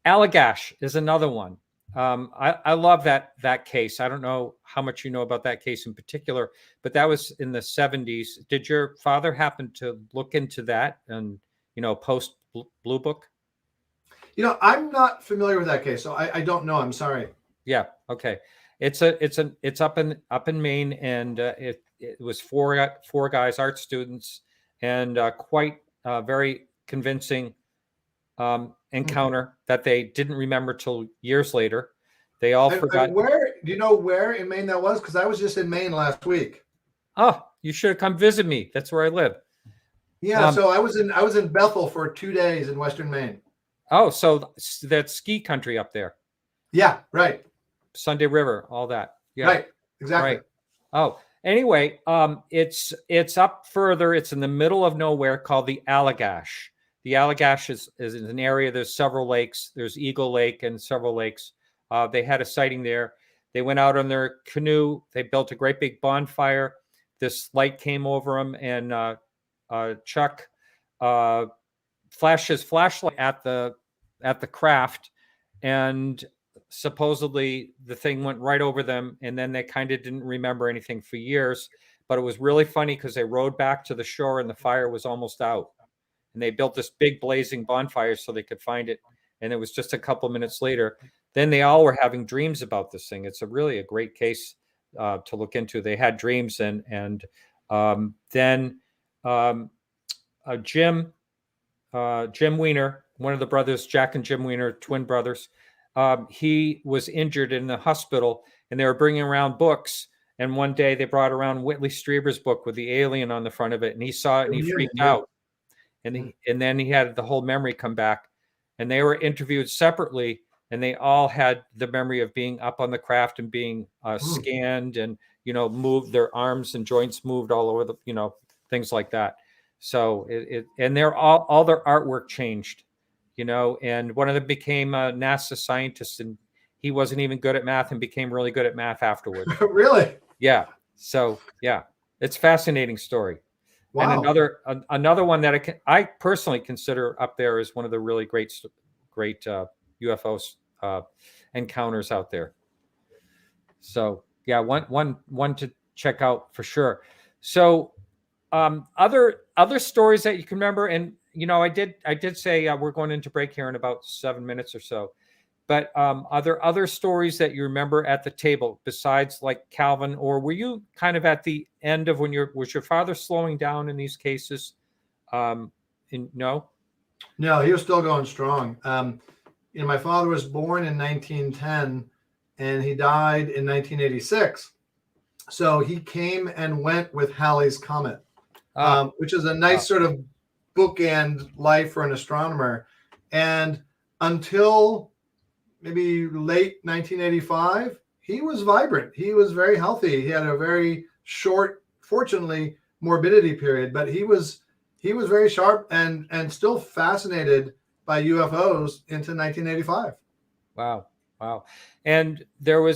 Allagash is another one. I love that case. I don't know how much you know about that case in particular, but that was in the 70s. Did your father happen to look into that and, post Blue Book? I'm not familiar with that case, so I don't know. I'm sorry. Yeah. Okay. It's up in Maine, and it was four guys, art students, and quite very convincing encounter that they didn't remember till years later. They all forgot. Where do you know where in Maine that was? Because I was just in Maine last week. Oh, you should have come visit me. That's where I live. Yeah, so I was in Bethel for 2 days in Western Maine. Oh, so that's ski country up there. Yeah, right. Sunday River, all that. Yeah, right, exactly. Right. Oh, anyway, it's up further. It's in the middle of nowhere, called the Allagash. The Allagash is an area. There's several lakes. There's Eagle Lake and several lakes. They had a sighting there. They went out on their canoe. They built a great big bonfire. This light came over them, and Chuck flashed his flashlight at the craft, and supposedly the thing went right over them, and then they kind of didn't remember anything for years. But it was really funny because they rowed back to the shore and the fire was almost out. And they built this big blazing bonfire so they could find it. And it was just a couple minutes later. Then they all were having dreams about this thing. It's really a great case to look into. They had dreams, and then Jim Weiner, one of the brothers, Jack and Jim Weiner, twin brothers, he was injured in the hospital, and they were bringing around books. And one day they brought around Whitley Strieber's book with the alien on the front of it, and he saw it and he freaked out. And then he had the whole memory come back, and they were interviewed separately, and they all had the memory of being up on the craft and being scanned, and moved, their arms and joints moved all over the things like that. So and they're all their artwork changed, and one of them became a NASA scientist, and he wasn't even good at math and became really good at math afterwards. Really? Yeah. So yeah, it's a fascinating story. Wow. And another one that I personally consider up there is one of the really great UFO encounters out there. So yeah, one to check out for sure. So other stories that you can remember, and I did say we're going into break here in about 7 minutes or so. But are there other stories that you remember at the table besides like Calvin, or were you kind of at the end of was your father slowing down in these cases? No, he was still going strong. My father was born in 1910 and he died in 1986. So he came and went with Halley's Comet, which is a nice sort of bookend life for an astronomer. And until maybe late 1985, he was vibrant. He was very healthy. He had a very short, fortunately, morbidity period, but he was very sharp and still fascinated by UFOs into 1985. Wow. And there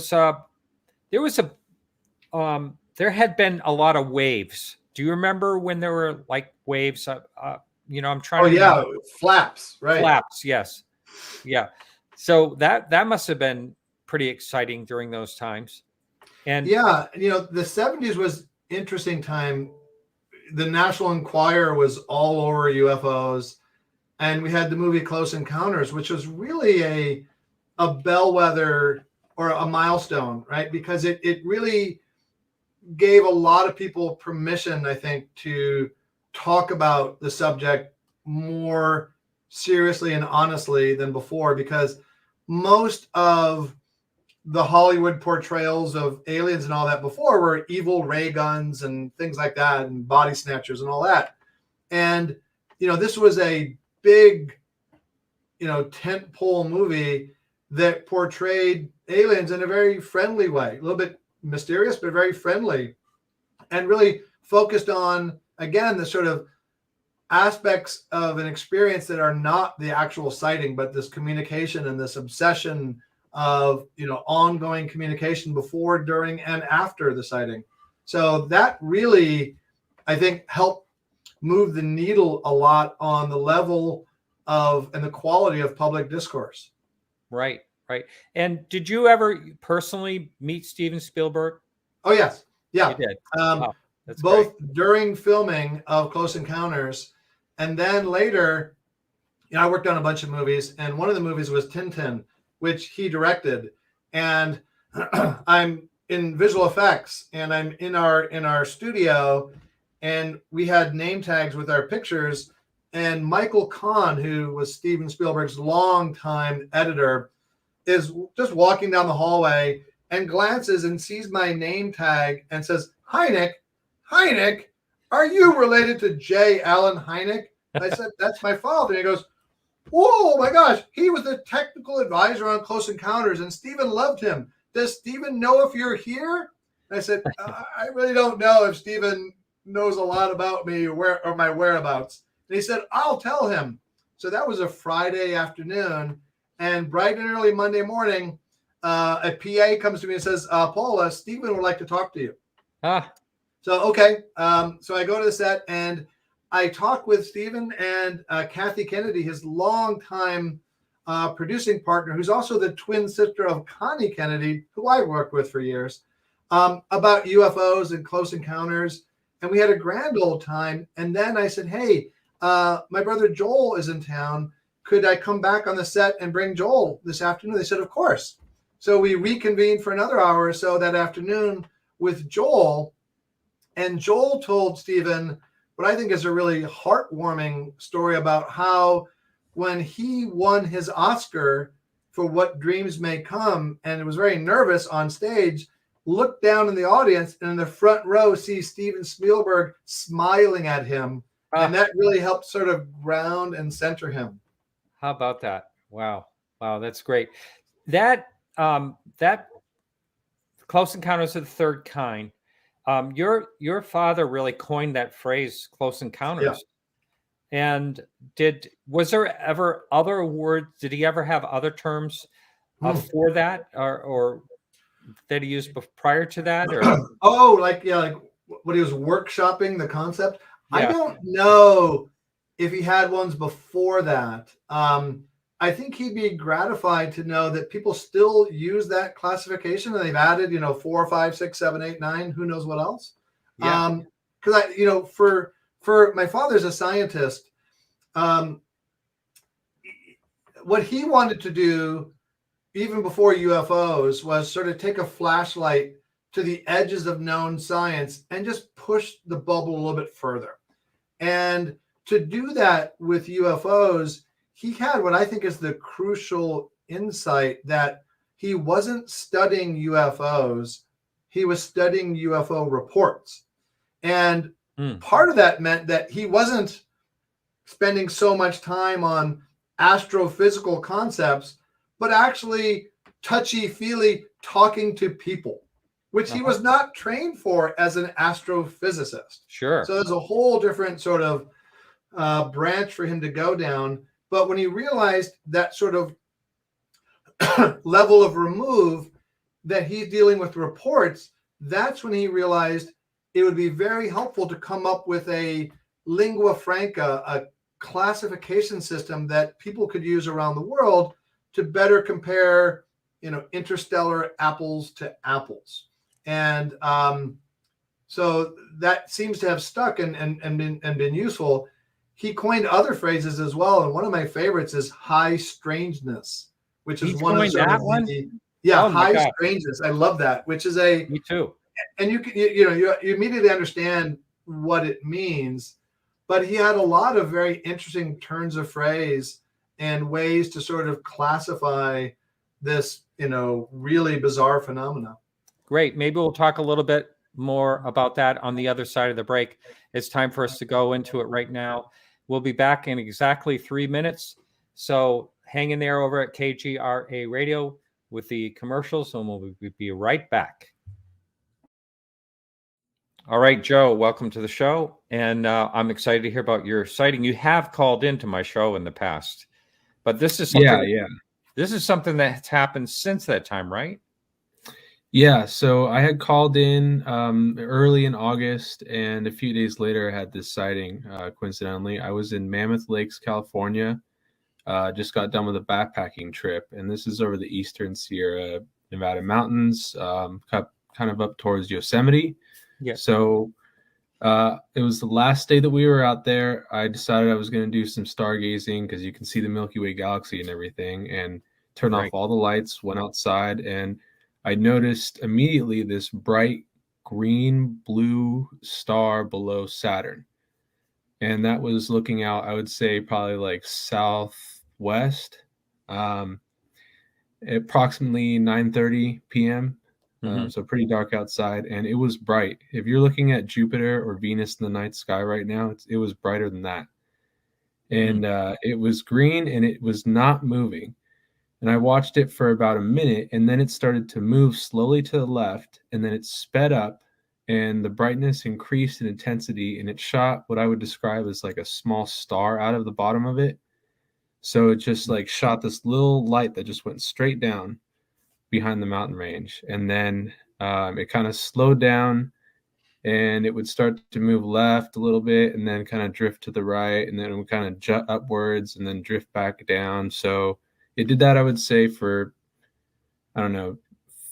had been a lot of waves. Do you remember when there were like waves? I'm trying to. Yeah, flaps, right? Flaps, yes, yeah. So that must have been pretty exciting during those times. And yeah, the 70s was interesting time. The National Enquirer was all over UFOs, and we had the movie Close Encounters, which was really a bellwether or a milestone, right? Because it really gave a lot of people permission, I think, to talk about the subject more seriously and honestly than before, because most of the Hollywood portrayals of aliens and all that before were evil ray guns and things like that, and body snatchers and all that. And, this was a big, tent pole movie that portrayed aliens in a very friendly way, a little bit mysterious, but very friendly. and really focused on, again, the sort of aspects of an experience that are not the actual sighting, but this communication and this obsession of, ongoing communication before, during, and after the sighting. So that really, I think, helped move the needle a lot on the level of and the quality of public discourse. Right. And did you ever personally meet Steven Spielberg? Oh, yes. Yeah. You did. Wow, that's both great. During filming of Close Encounters, and then later, I worked on a bunch of movies, and one of the movies was Tintin, which he directed. And I'm in visual effects, and I'm in our studio, and we had name tags with our pictures. And Michael Kahn, who was Steven Spielberg's longtime editor, is just walking down the hallway and glances and sees my name tag and says, Hynek, are you related to J. Allen Hynek? I said, that's my father. And he goes, whoa, my gosh, he was the technical advisor on Close Encounters, and Steven loved him. Does Steven know if you're here? And I said, I really don't know if Steven knows a lot about me or my whereabouts. And he said, I'll tell him. So that was a Friday afternoon, and bright and early Monday morning, a PA comes to me and says, Paul, Steven would like to talk to you. So, okay. So I go to the set, and I talk with Steven and Kathy Kennedy, his longtime producing partner, who's also the twin sister of Connie Kennedy, who I worked with for years, about UFOs and Close Encounters. And we had a grand old time. And then I said, hey, my brother Joel is in town. Could I come back on the set and bring Joel this afternoon? They said, of course. So we reconvened for another hour or so that afternoon with Joel. And Joel told Steven what I think is a really heartwarming story about how when he won his Oscar for What Dreams May Come, and was very nervous on stage, looked down in the audience, and in the front row sees Steven Spielberg smiling at him. And that really helped sort of ground and center him. How about that? Wow, that's great. That Close Encounters of the Third Kind. Your father really coined that phrase, Close Encounters. Yeah. And was there ever other words? Did he ever have other terms for that, or that he used prior to that? Or? like what he was workshopping the concept. Yeah. I don't know if he had ones before that. I think he'd be gratified to know that people still use that classification, and they've added, 4, 5, 6, 7, 8, 9, who knows what else. Yeah. Because for my father's a scientist. What he wanted to do, even before UFOs, was sort of take a flashlight to the edges of known science and just push the bubble a little bit further. And to do that with UFOs, he had what I think is the crucial insight that he wasn't studying UFOs, he was studying UFO reports. And part of that meant that he wasn't spending so much time on astrophysical concepts, but actually touchy-feely talking to people, which he was not trained for as an astrophysicist. Sure. So there's a whole different sort of branch for him to go down. But when he realized that sort of level of remove that he's dealing with reports, that's when he realized it would be very helpful to come up with a lingua franca, a classification system that people could use around the world to better compare, interstellar apples to apples. And so that seems to have stuck and been useful. He coined other phrases as well, and one of my favorites is high strangeness, which is one of that one. High strangeness. I love that. Which is me too. And you immediately understand what it means. But he had a lot of very interesting turns of phrase and ways to sort of classify this, really bizarre phenomena. Great. Maybe we'll talk a little bit more about that on the other side of the break. It's time for us to go into it right now. We'll be back in exactly 3 minutes. So hang in there over at KGRA Radio with the commercials, and we'll be right back. All right, Joe, welcome to the show. And I'm excited to hear about your sighting. You have called into my show in the past, but this is something that's happened since that time, right? Yeah, so I had called in early in August, and a few days later, I had this sighting. Coincidentally, I was in Mammoth Lakes, California. Just got done with a backpacking trip, and this is over the eastern Sierra Nevada mountains, kind of up towards Yosemite. Yeah. So it was the last day that we were out there. I decided I was going to do some stargazing because you can see the Milky Way galaxy and everything, and turn off all the lights, went outside, and I noticed immediately this bright green blue star below Saturn. And that was looking out, I would say, probably like southwest, approximately 9:30 p.m. So pretty dark outside, and it was bright. If you're looking at Jupiter or Venus in the night sky right now, it was brighter than that. And it was green, and it was not moving. And I watched it for about a minute, and then it started to move slowly to the left, and then it sped up, and the brightness increased in intensity, and it shot what I would describe as like a small star out of the bottom of it. So it just like shot this little light that just went straight down behind the mountain range. And then it kind of slowed down, and it would start to move left a little bit, and then kind of drift to the right, and then it would kind of jut upwards and then drift back down. So it did that, I would say, for, I don't know,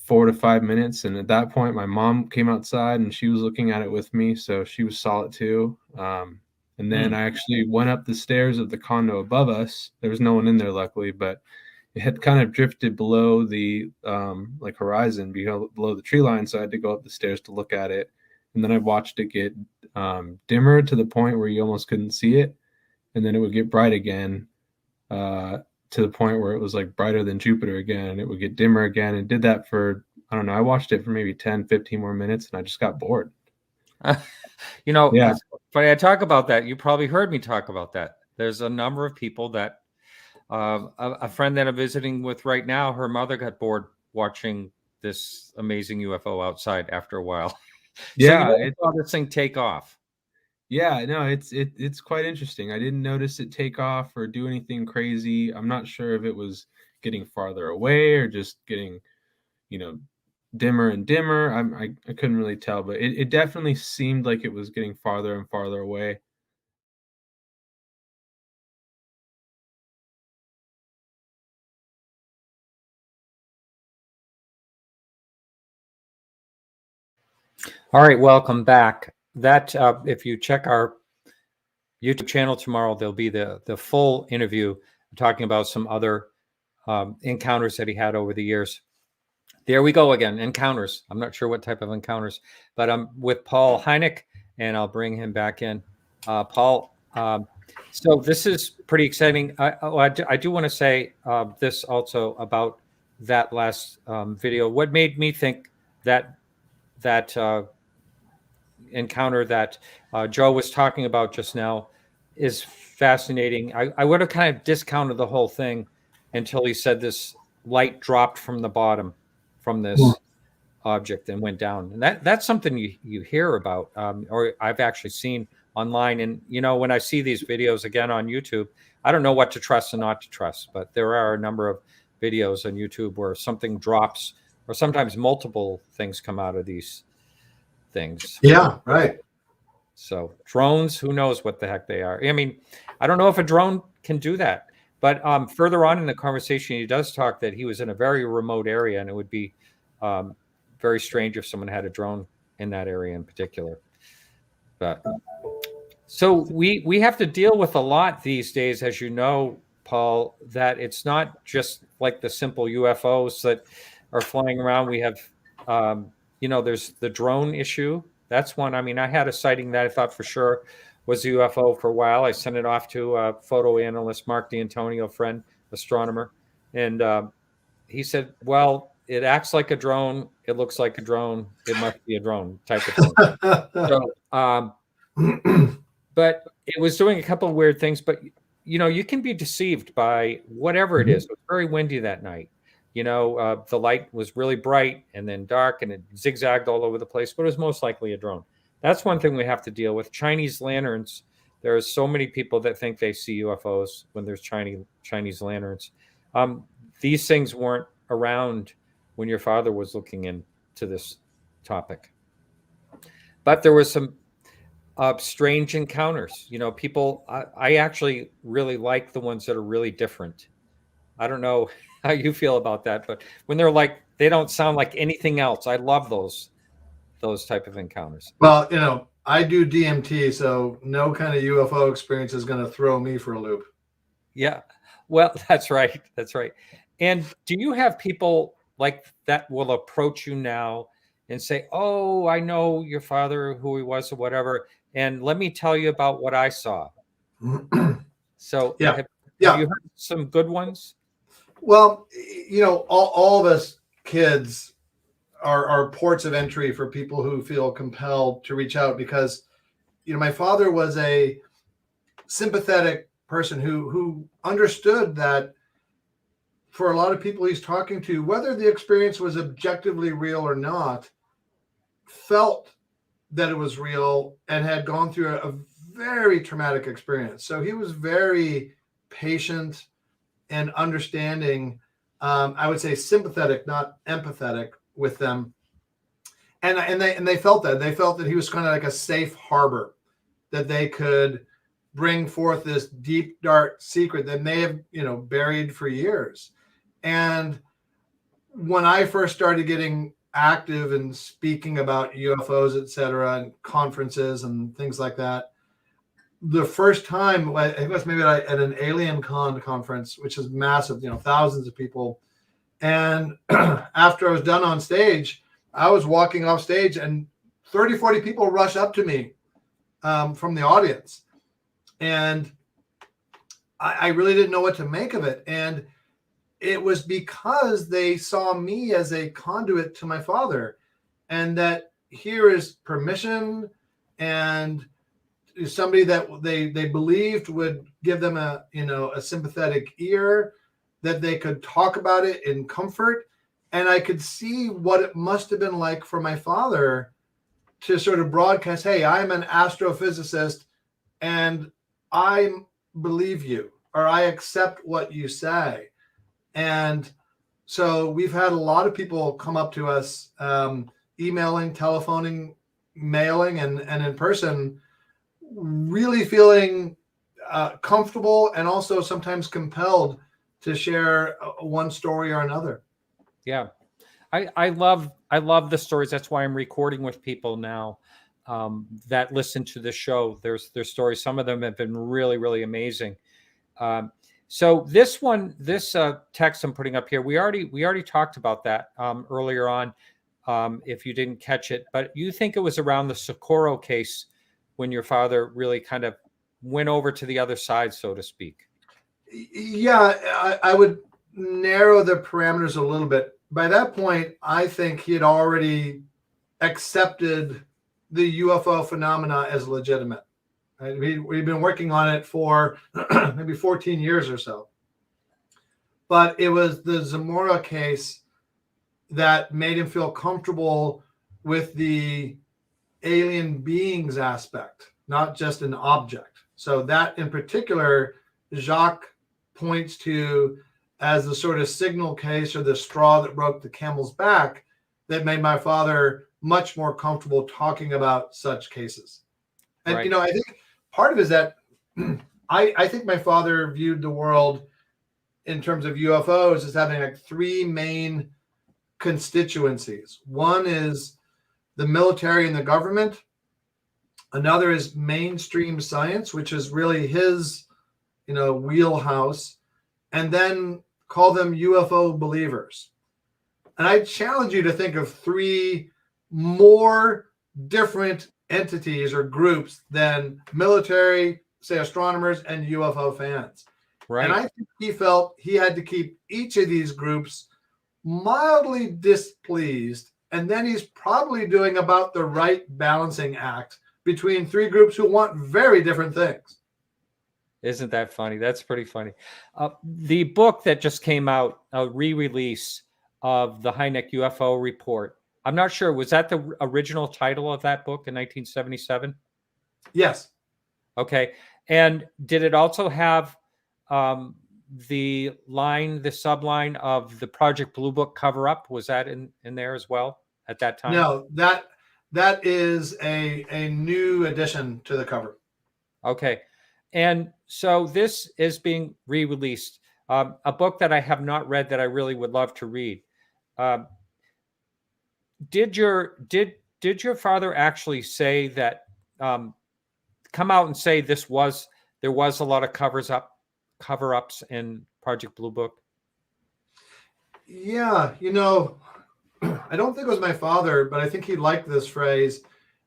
4 to 5 minutes. And at that point, my mom came outside and she was looking at it with me. So she was saw it too. And then I actually went up the stairs of the condo above us. There was no one in there, luckily, but it had kind of drifted below the like horizon, below the tree line. So I had to go up the stairs to look at it. And then I watched it get dimmer to the point where you almost couldn't see it. And then it would get bright again, to the point where it was like brighter than Jupiter again, and it would get dimmer again. And did that for, I don't know, I watched it for maybe 10, 15 more minutes, and I just got bored. Funny I talk about that. You probably heard me talk about that. There's a number of people that, a friend that I'm visiting with right now, her mother got bored watching this amazing UFO outside after a while. I saw this thing take off. Yeah, no, it's quite interesting. I didn't notice it take off or do anything crazy. I'm not sure if it was getting farther away or just getting, dimmer and dimmer. I couldn't really tell, but it definitely seemed like it was getting farther and farther away. All right, welcome back. That if you check our YouTube channel tomorrow, there'll be the full interview talking about some other encounters that he had over the years. There we go again, encounters. I'm not sure what type of encounters, but I'm with Paul Hynek, and I'll bring him back in. Paul, so this is pretty exciting. I do want to say this also about that last video. What made me think that encounter that Joe was talking about just now is fascinating. I would have kind of discounted the whole thing until he said this light dropped from the bottom from this object and went down. And that's something you hear about, or I've actually seen online. And, when I see these videos again on YouTube, I don't know what to trust and not to trust, but there are a number of videos on YouTube where something drops, or sometimes multiple things come out of these things. Yeah, right. So drones, who knows what the heck they are? I mean, I don't know if a drone can do that, but further on in the conversation, he does talk that he was in a very remote area, and it would be very strange if someone had a drone in that area in particular. But so we have to deal with a lot these days, as you know, Paul, that it's not just like the simple UFOs that are flying around. We have there's the drone issue. That's one. I mean, I had a sighting that I thought for sure was a UFO for a while. I sent it off to a photo analyst, Mark D'Antonio, friend, astronomer. And he said, well, it acts like a drone. It looks like a drone. It must be a drone type of thing. So, but it was doing a couple of weird things. But, you can be deceived by whatever it is. It was very windy that night. The light was really bright and then dark, and it zigzagged all over the place, but it was most likely a drone. That's one thing we have to deal with. Chinese lanterns. There are so many people that think they see UFOs when there's Chinese lanterns. These things weren't around when your father was looking into this topic. But there was some strange encounters. You know, people, I actually really like the ones that are really different. I don't know how you feel about that, but when they're like, they don't sound like anything else. I love those type of encounters. Well, I do DMT, so no kind of UFO experience is going to throw me for a loop. Yeah. Well, that's right. That's right. And do you have people like that will approach you now and say, "Oh, I know your father, who he was or whatever, and let me tell you about what I saw." So Yeah. have Yeah. you heard some good ones? Well, all of us kids are ports of entry for people who feel compelled to reach out, because, my father was a sympathetic person who understood that for a lot of people he's talking to, whether the experience was objectively real or not, felt that it was real and had gone through a very traumatic experience. So he was very patient and understanding. I would say sympathetic, not empathetic, with them. And they felt that. They felt that he was kind of like a safe harbor, that they could bring forth this deep, dark secret that may have, buried for years. And when I first started getting active and speaking about UFOs, et cetera, and conferences and things like that, the first time, I think it was maybe at an Alien Con conference, which is massive, thousands of people. And after I was done on stage, I was walking off stage and 30, 40 people rushed up to me from the audience. And I really didn't know what to make of it. And it was because they saw me as a conduit to my father, and that here is permission and somebody that they believed would give them a sympathetic ear, that they could talk about it in comfort. And I could see what it must have been like for my father to sort of broadcast, hey, I'm an astrophysicist and I believe you, or I accept what you say. And so we've had a lot of people come up to us, emailing, telephoning, mailing, and in person, really feeling comfortable and also sometimes compelled to share one story or another. Yeah. I love the stories. That's why I'm recording with people now that listen to the show. There's stories. Some of them have been really, really amazing. So this text I'm putting up here, we already talked about that earlier on. If you didn't catch it, but you think it was around the Socorro case when your father really kind of went over to the other side, so to speak. Yeah, I would narrow the parameters a little bit. By that point, I think he had already accepted the UFO phenomena as legitimate. Right? We've been working on it for maybe 14 years or so. But it was the Zamora case that made him feel comfortable with the alien beings aspect, not just an object. So that in particular, Jacques points to as the sort of signal case, or the straw that broke the camel's back, that made my father much more comfortable talking about such cases. And, right. I think part of it is that I think my father viewed the world in terms of UFOs as having like three main constituencies. One is the military and the government. Another is mainstream science, which is really his, wheelhouse. And then call them UFO believers. And I challenge you to think of three more different entities or groups than military, say astronomers, and UFO fans. Right. And I think he felt he had to keep each of these groups mildly displeased. And then he's probably doing about the right balancing act between three groups who want very different things. Isn't that funny? That's pretty funny. The book that just came out, a re-release of the Hynek UFO report, I'm not sure. Was that the original title of that book in 1977? Yes. Okay. And did it also have the subline of the Project Blue Book cover up? Was that in there as well at that time? No, that is a new addition to the cover. Okay. And so this is being re-released. A book that I have not read that I really would love to read. Did your father actually say that, come out and say there was a lot of cover-ups in Project Blue Book? Yeah, I don't think it was my father, but I think he liked this phrase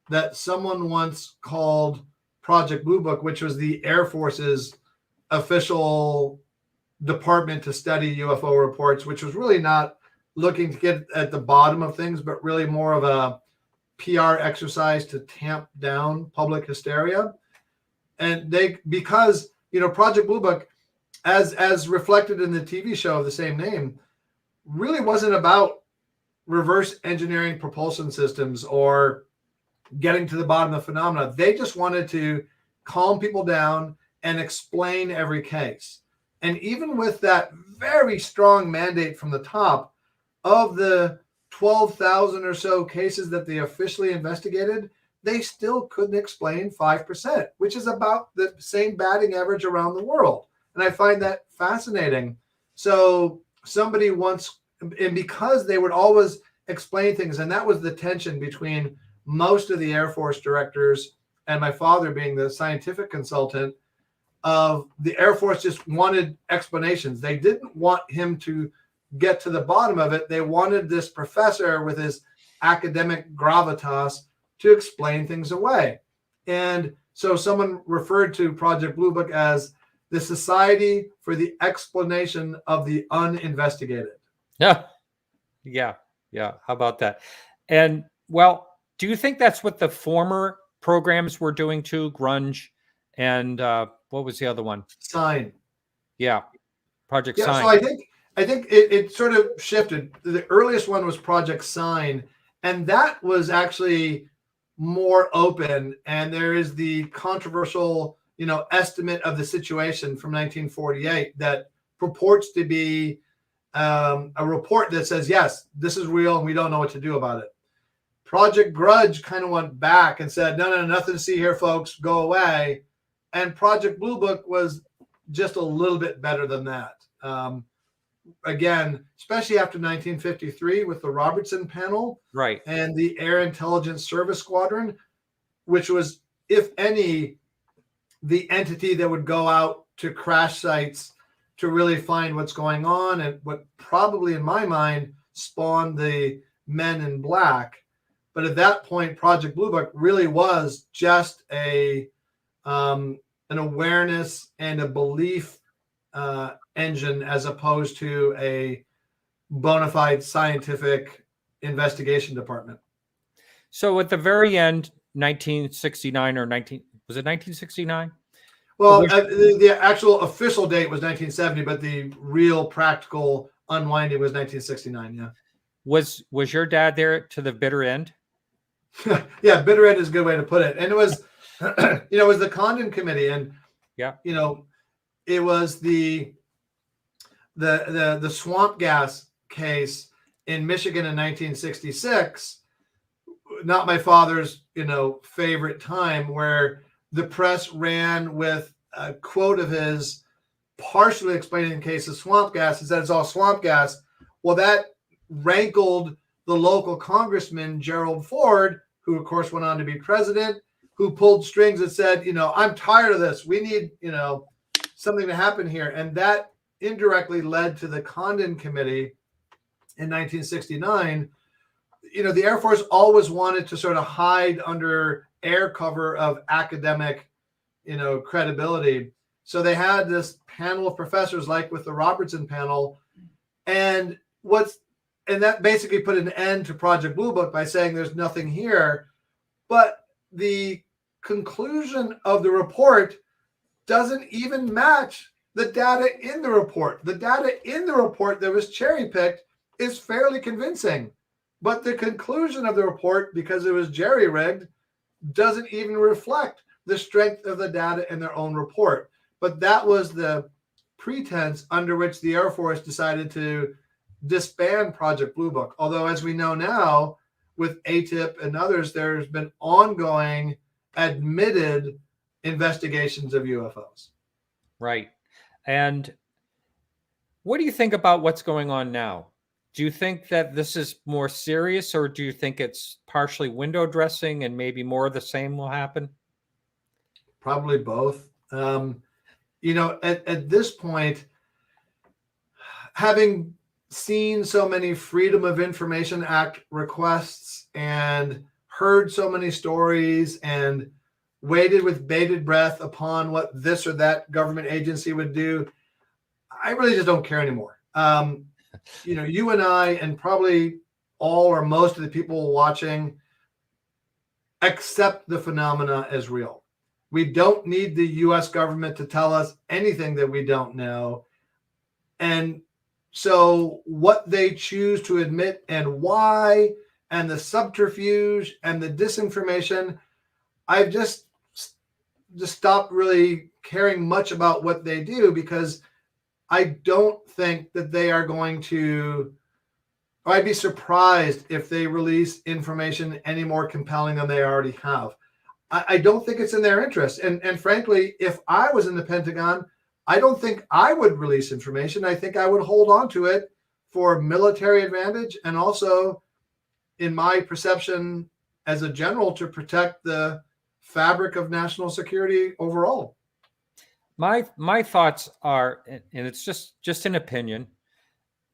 that someone once called Project Blue Book, which was the Air Force's official department to study UFO reports, which was really not looking to get at the bottom of things, but really more of a PR exercise to tamp down public hysteria. And because Project Blue Book, as reflected in the TV show of the same name, really wasn't about reverse engineering propulsion systems or getting to the bottom of the phenomena. They just wanted to calm people down and explain every case. And even with that very strong mandate from the top, of the 12,000 or so cases that they officially investigated, they still couldn't explain 5%, which is about the same batting average around the world. And I find that fascinating. So somebody once, and because they would always explain things, and that was the tension between most of the Air Force directors and my father being the scientific consultant, of the Air Force just wanted explanations. They didn't want him to get to the bottom of it. They wanted this professor with his academic gravitas to explain things away. And so someone referred to Project Blue Book as the Society for the Explanation of the Uninvestigated. Yeah. How about that? And well, do you think that's what the former programs were doing too? Grunge and what was the other one? Sign. Yeah. Project Yeah, Sign. so I think it sort of shifted. The earliest one was Project Sign, and that was actually more open. And there is the controversial, estimate of the situation from 1948 that purports to be a report that says, yes, this is real and we don't know what to do about it. Project Grudge kind of went back and said, no, nothing to see here, folks, go away. And Project Blue Book was just a little bit better than that. Again, especially after 1953 with the Robertson panel, right, and the Air Intelligence Service Squadron, which was, if any, the entity that would go out to crash sites to really find what's going on, and what probably, in my mind, spawned the Men in Black. But at that point, Project Blue Book really was just an awareness and a belief engine, as opposed to a bona fide scientific investigation department. So at the very end, 1969 or 1969? Well, the actual official date was 1970, but the real practical unwinding was 1969. Yeah. Was your dad there to the bitter end? Yeah, bitter end is a good way to put it. And it was, it was the Condon Committee, and yeah, it was the swamp gas case in Michigan in 1966. Not my father's, favorite time, where the press ran with a quote of his partially explaining the case of swamp gas. He said it's all swamp gas. Well, that rankled the local congressman, Gerald Ford, who of course went on to be president, who pulled strings and said, I'm tired of this. We need, something to happen here. And that indirectly led to the Condon Committee in 1969. The Air Force always wanted to sort of hide under air cover of academic, credibility. So they had this panel of professors, like with the Robertson panel, and that basically put an end to Project Blue Book by saying there's nothing here. But the conclusion of the report doesn't even match the data in the report. The data in the report that was cherry picked is fairly convincing. But the conclusion of the report, because it was jerry-rigged, doesn't even reflect the strength of the data in their own report. But that was the pretense under which the Air Force decided to disband Project Blue Book. Although, as we know now, with ATIP and others, there's been ongoing admitted investigations of UFOs. Right. And what do you think about what's going on now? Do you think that this is more serious, or do you think it's partially window dressing and maybe more of the same will happen? Probably both. At this point, having seen so many Freedom of Information Act requests and heard so many stories and waited with bated breath upon what this or that government agency would do, I really just don't care anymore. You and I, and probably all or most of the people watching, accept the phenomena as real. We don't need the US government to tell us anything that we don't know. And so what they choose to admit and why, and the subterfuge and the disinformation, I've just stopped really caring much about what they do, because I don't think that they are going to, or I'd be surprised if they release information any more compelling than they already have. I don't think it's in their interest. And frankly, if I was in the Pentagon, I don't think I would release information. I think I would hold on to it for military advantage, and also, in my perception as a general, to protect the fabric of national security overall. My thoughts are, and it's just an opinion,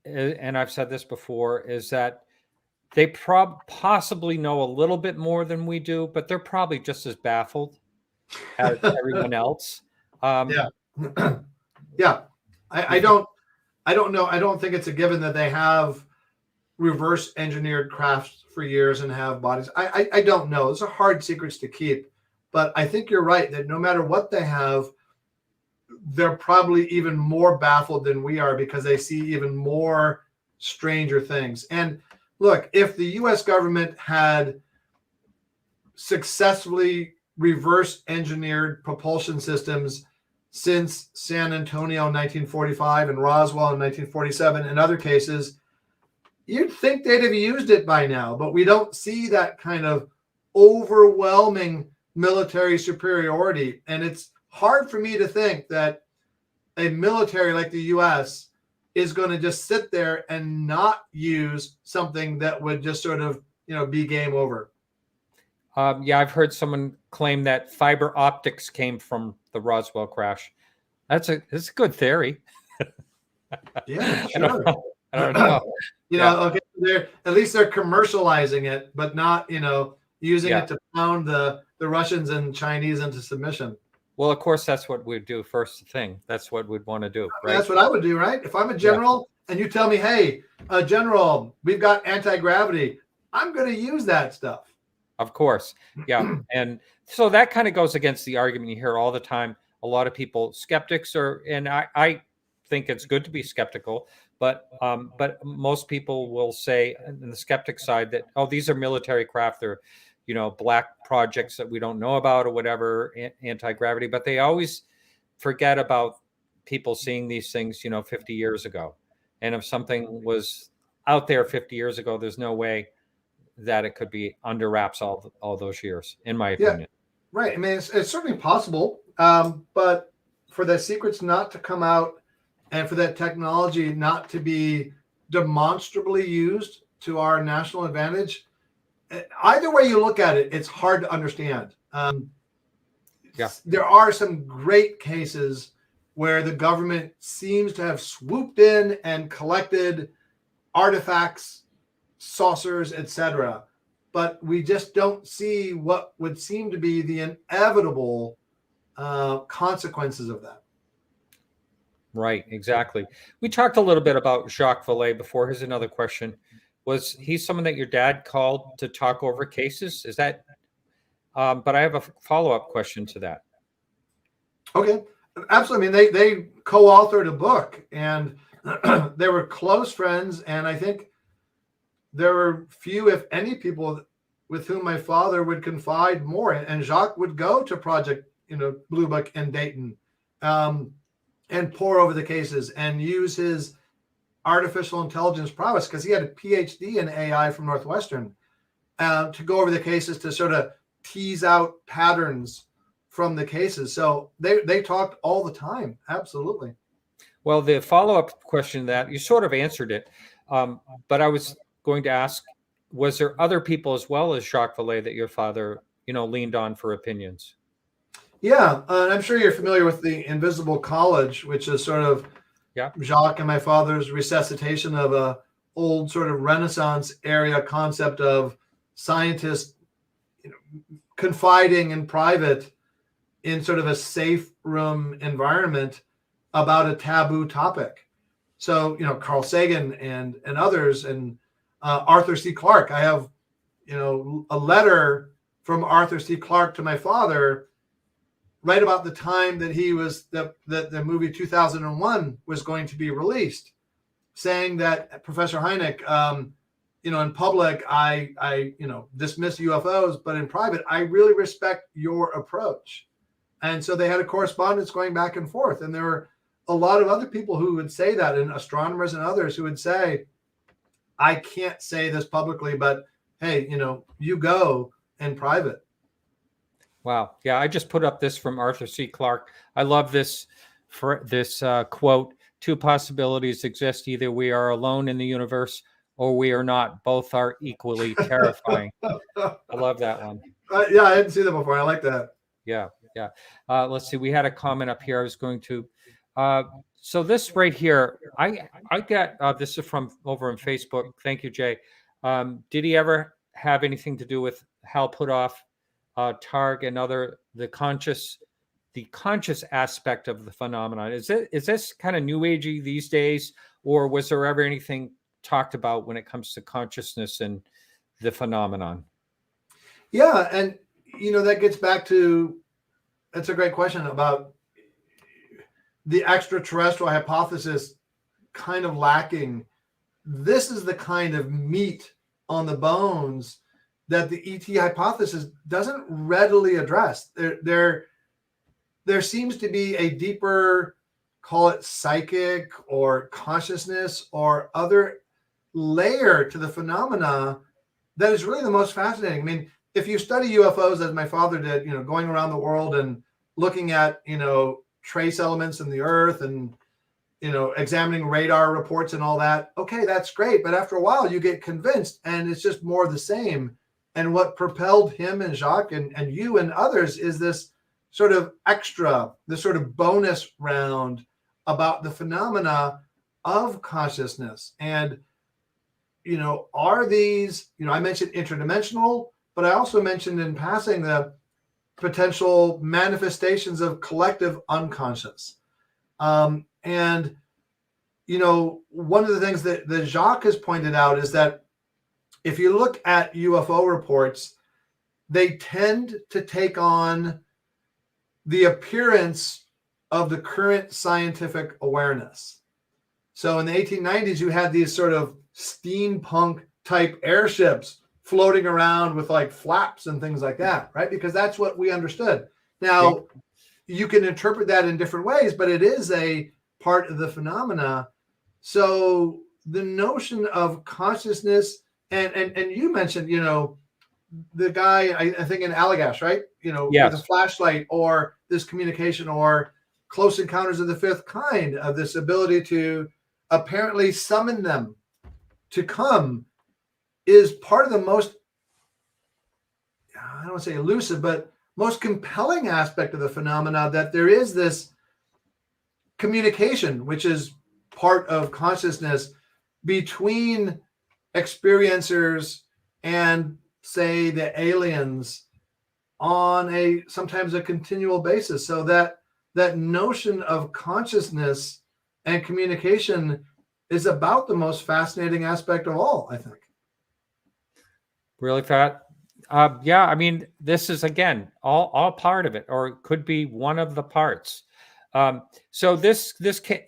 and I've said this before, is that they possibly know a little bit more than we do, but they're probably just as baffled as everyone else. Yeah. Yeah. I don't know. I don't think it's a given that they have reverse engineered crafts for years and have bodies. I don't know. Those are hard secrets to keep. But I think you're right that no matter what they have, they're probably even more baffled than we are, because they see even more stranger things. And look, if the US government had successfully reverse engineered propulsion systems since San Antonio in 1945 and Roswell in 1947 and other cases, you'd think they'd have used it by now. But we don't see that kind of overwhelming military superiority. And it's hard for me to think that a military like the US is going to just sit there and not use something that would just sort of, be game over. Yeah, I've heard someone claim that fiber optics came from the Roswell crash. It's a good theory. Yeah, sure. I don't know. Okay, at least they're commercializing it, but not, using it to pound the Russians and Chinese into submission. Well, of course, that's what we'd do first thing. That's what we'd want to do, right? That's what I would do, right? If I'm a general and you tell me, hey, General, we've got anti-gravity, I'm going to use that stuff. Of course. Yeah. And so that kind of goes against the argument you hear all the time. A lot of people, skeptics are, and I think it's good to be skeptical, but most people will say on the skeptic side that, oh, these are military craft. They're, black projects that we don't know about or whatever, anti-gravity, but they always forget about people seeing these things, 50 years ago. And if something was out there 50 years ago, there's no way that it could be under wraps all those years, in my opinion. Yeah, right. I mean, it's certainly possible, but for the secrets not to come out and for that technology not to be demonstrably used to our national advantage, either way you look at it, it's hard to understand. There are some great cases where the government seems to have swooped in and collected artifacts, saucers, etc. But we just don't see what would seem to be the inevitable consequences of that. Right, exactly. We talked a little bit about Jacques Vallée before. Here's another question. Was he someone that your dad called to talk over cases? Is that, but I have a follow-up question to that. Okay, absolutely. I mean, they co-authored a book and they were close friends. And I think there were few, if any, people with whom my father would confide more. And Jacques would go to Project, Blue Book in Dayton, and pore over the cases and use his artificial intelligence prowess, because he had a PhD in AI from Northwestern, to go over the cases to sort of tease out patterns from the cases. So they talked all the time. Absolutely. Well, the follow-up question to that, you sort of answered it, but I was going to ask, was there other people as well as Jacques Vallée that your father, leaned on for opinions? Yeah, I'm sure you're familiar with the Invisible College, which is sort of Jacques and my father's resuscitation of a old sort of Renaissance area concept of scientists confiding in private in sort of a safe room environment about a taboo topic. So, Carl Sagan and others, and Arthur C. Clarke. I have, a letter from Arthur C. Clarke to my father right about the time that the movie 2001 was going to be released, saying that Professor Hynek, in public, I dismiss UFOs, but in private, I really respect your approach. And so they had a correspondence going back and forth. And there were a lot of other people who would say that, and astronomers and others who would say, I can't say this publicly, but hey, you go in private. Wow. Yeah, I just put up this from Arthur C. Clarke. I love this quote: "Two possibilities exist. Either we are alone in the universe or we are not. Both are equally terrifying." I love that one. Yeah, I hadn't seen that before. I like that. Yeah. Let's see. We had a comment up here. I was going to. So this right here, I got this is from over on Facebook. Thank you, Jay. Did he ever have anything to do with Hal Puthoff, Targ, and the conscious aspect of the phenomenon? Is this kind of new agey these days, or was there ever anything talked about when it comes to consciousness and the phenomenon? Yeah, and that gets back to, that's a great question about the extraterrestrial hypothesis kind of lacking. This is the kind of meat on the bones that the ET hypothesis doesn't readily address. There seems to be a deeper, call it psychic or consciousness or other layer to the phenomena that is really the most fascinating. I mean, if you study UFOs, as my father did, going around the world and looking at, trace elements in the earth and, examining radar reports and all that, okay, that's great. But after a while, you get convinced and it's just more of the same. And what propelled him and Jacques and you and others is this sort of this sort of bonus round about the phenomena of consciousness. And, are these, I mentioned interdimensional, but I also mentioned in passing the potential manifestations of collective unconscious. And, one of the things that Jacques has pointed out is that if you look at UFO reports, they tend to take on the appearance of the current scientific awareness. So in the 1890s, you had these sort of steampunk type airships floating around with like flaps and things like that, right? Because that's what we understood. Now, you can interpret that in different ways, but it is a part of the phenomena. So the notion of consciousness, and you mentioned, the guy, I think in Allagash, right? Yes. With a flashlight, or this communication, or Close Encounters of the Fifth Kind, of this ability to apparently summon them to come, is part of the most, I don't want to say elusive, but most compelling aspect of the phenomena, that there is this communication, which is part of consciousness, between experiencers and, say, the aliens on sometimes a continual basis. So that notion of consciousness and communication is about the most fascinating aspect of all, I think. Really fat. Yeah, I mean, this is, again, all part of it, or it could be one of the parts. So this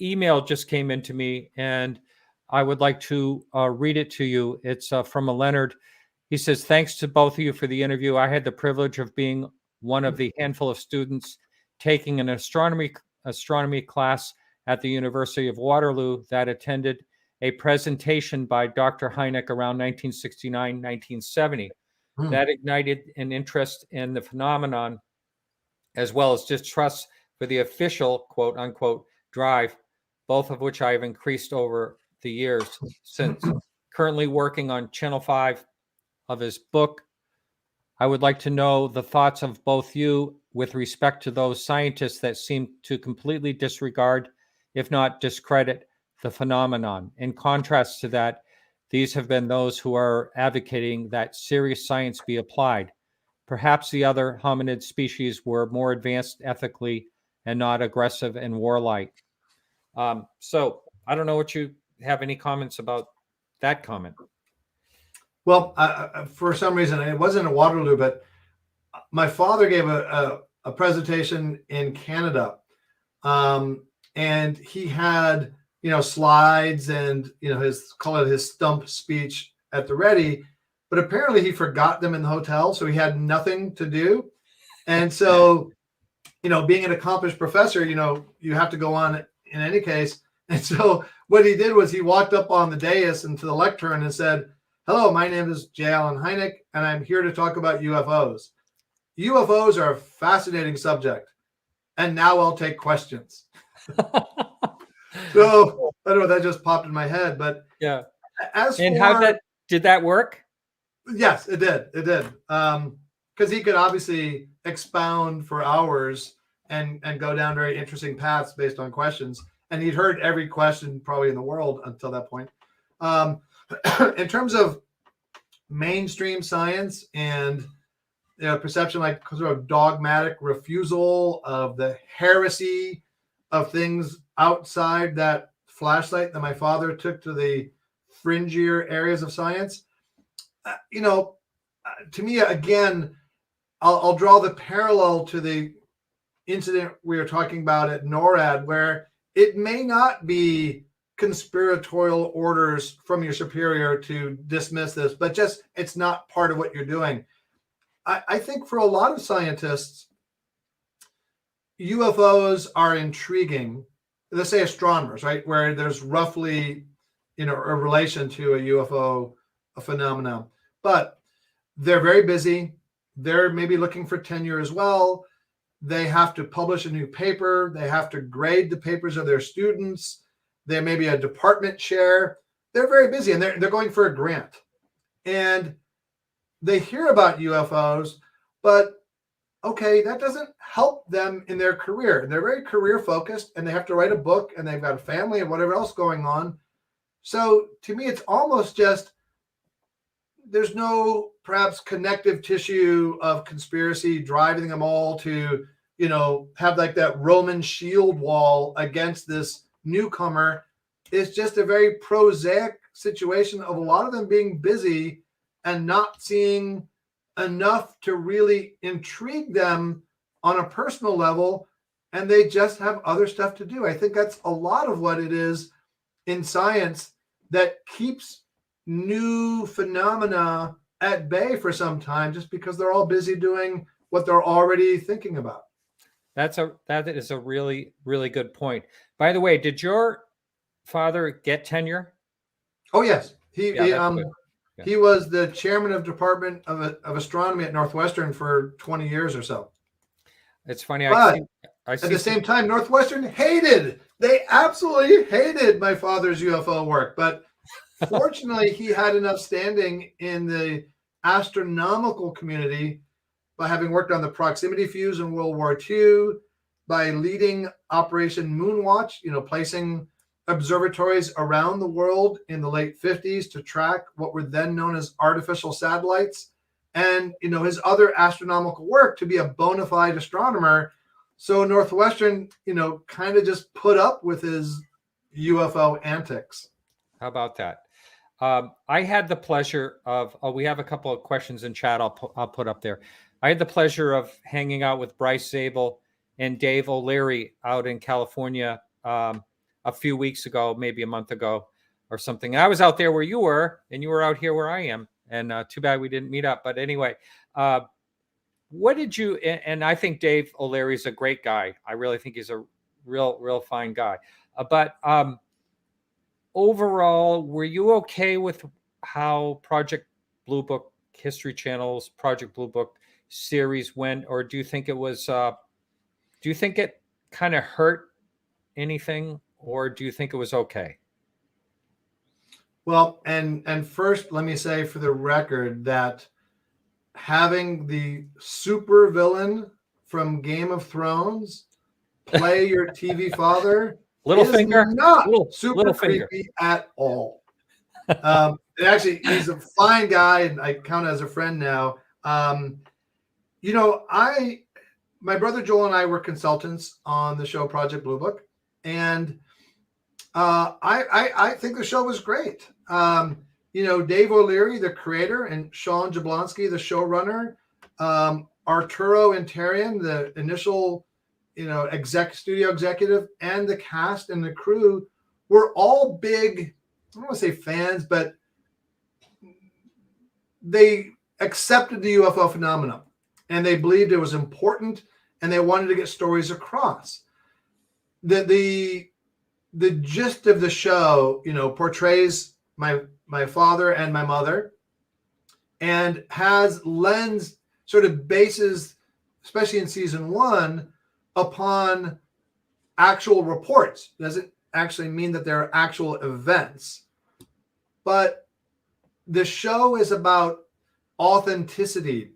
email just came into me, and I would like to read it to you. It's from a Leonard. He says, thanks to both of you for the interview. I had the privilege of being one of the handful of students taking an astronomy class at the University of Waterloo that attended a presentation by Dr. Hynek around 1969, 1970. That ignited an interest in the phenomenon, as well as distrust for the official, quote unquote, drive, both of which I have increased over the years since. Currently working on Channel 5 of his book. I would like to know the thoughts of both you with respect to those scientists that seem to completely disregard, if not discredit, the phenomenon. In contrast to that, these have been those who are advocating that serious science be applied. Perhaps the other hominid species were more advanced ethically and not aggressive and warlike. So I don't know what you have any comments about that comment. Well, for some reason, it wasn't at Waterloo, but my father gave a presentation in Canada, and he had, slides and, his stump speech at the ready, but apparently he forgot them in the hotel. So he had nothing to do. And so, being an accomplished professor, you have to go on in any case. And so what he did was he walked up on the dais and to the lectern and said, "Hello, my name is J. Allen Hynek, and I'm here to talk about UFOs. UFOs are a fascinating subject, and now I'll take questions." So I don't know, that just popped in my head, but yeah. How did that work? Yes, it did. It did. Because he could obviously expound for hours and go down very interesting paths based on questions, and he'd heard every question probably in the world until that point. In terms of mainstream science and perception, like sort of dogmatic refusal of the heresy of things outside that flashlight that my father took to the fringier areas of science, to me, again, I'll draw the parallel to the incident we were talking about at NORAD, where it may not be conspiratorial orders from your superior to dismiss this, but just it's not part of what you're doing. I think for a lot of scientists, UFOs are intriguing. Let's say astronomers, right, where there's roughly, a relation to a UFO phenomenon, but they're very busy. They're maybe looking for tenure as well. They have to publish a new paper. They have to grade the papers of their students. There may be a department chair. They're very busy, and they're going for a grant. And they hear about UFOs, but okay, that doesn't help them in their career. They're very career focused, and they have to write a book, and they've got a family and whatever else going on. So to me, it's almost just there's no perhaps connective tissue of conspiracy driving them all to, have like that Roman shield wall against this newcomer. It's just a very prosaic situation of a lot of them being busy and not seeing enough to really intrigue them on a personal level, and they just have other stuff to do. I think that's a lot of what it is in science that keeps new phenomena at bay for some time, just because they're all busy doing what they're already thinking about. That is a really, really good point. By the way, did your father get tenure? Oh yes, he was the chairman of Department of Astronomy at Northwestern for 20 years or so. It's funny. But at the same time, Northwestern they absolutely hated my father's UFO work. But fortunately, he had enough standing in the astronomical community by having worked on the proximity fuse in World War II, by leading Operation Moonwatch, placing observatories around the world in the late 50s to track what were then known as artificial satellites, and his other astronomical work to be a bona fide astronomer. So Northwestern, kind of just put up with his UFO antics. How about that? I had the pleasure of, we have a couple of questions in chat I'll put up there. I had the pleasure of hanging out with Bryce Zabel and Dave O'Leary out in California a few weeks ago, maybe a month ago. or something. And I was out there where you were, and you were out here where I am. And too bad we didn't meet up. But anyway, what did you? And I think Dave O'Leary's a great guy. I really think he's a real fine guy. But overall, were you okay with how Project Blue Book History Channel's Project Blue Book series went, or do you think it was? Do you think it kind of hurt anything, or do you think it was okay? Well, and first, let me say for the record that having the super villain from Game of Thrones play your TV father Littlefinger, not super little creepy finger. at all. Actually, he's a fine guy, and I count as a friend now. You know, my brother Joel and I were consultants on the show Project Blue Book, and I think the show was great. You know, Dave O'Leary, the creator, and Sean Jablonski, the showrunner, Arturo Interian, the initial, you know, studio executive, and the cast and the crew were all big, I don't want to say fans, but they accepted the UFO phenomenon, and they believed it was important, and they wanted to get stories across. The gist of the show, you know, portrays my father and my mother, and has lens sort of bases, especially in season 1, upon actual reports. Doesn't actually mean that there are actual events, but the show is about authenticity.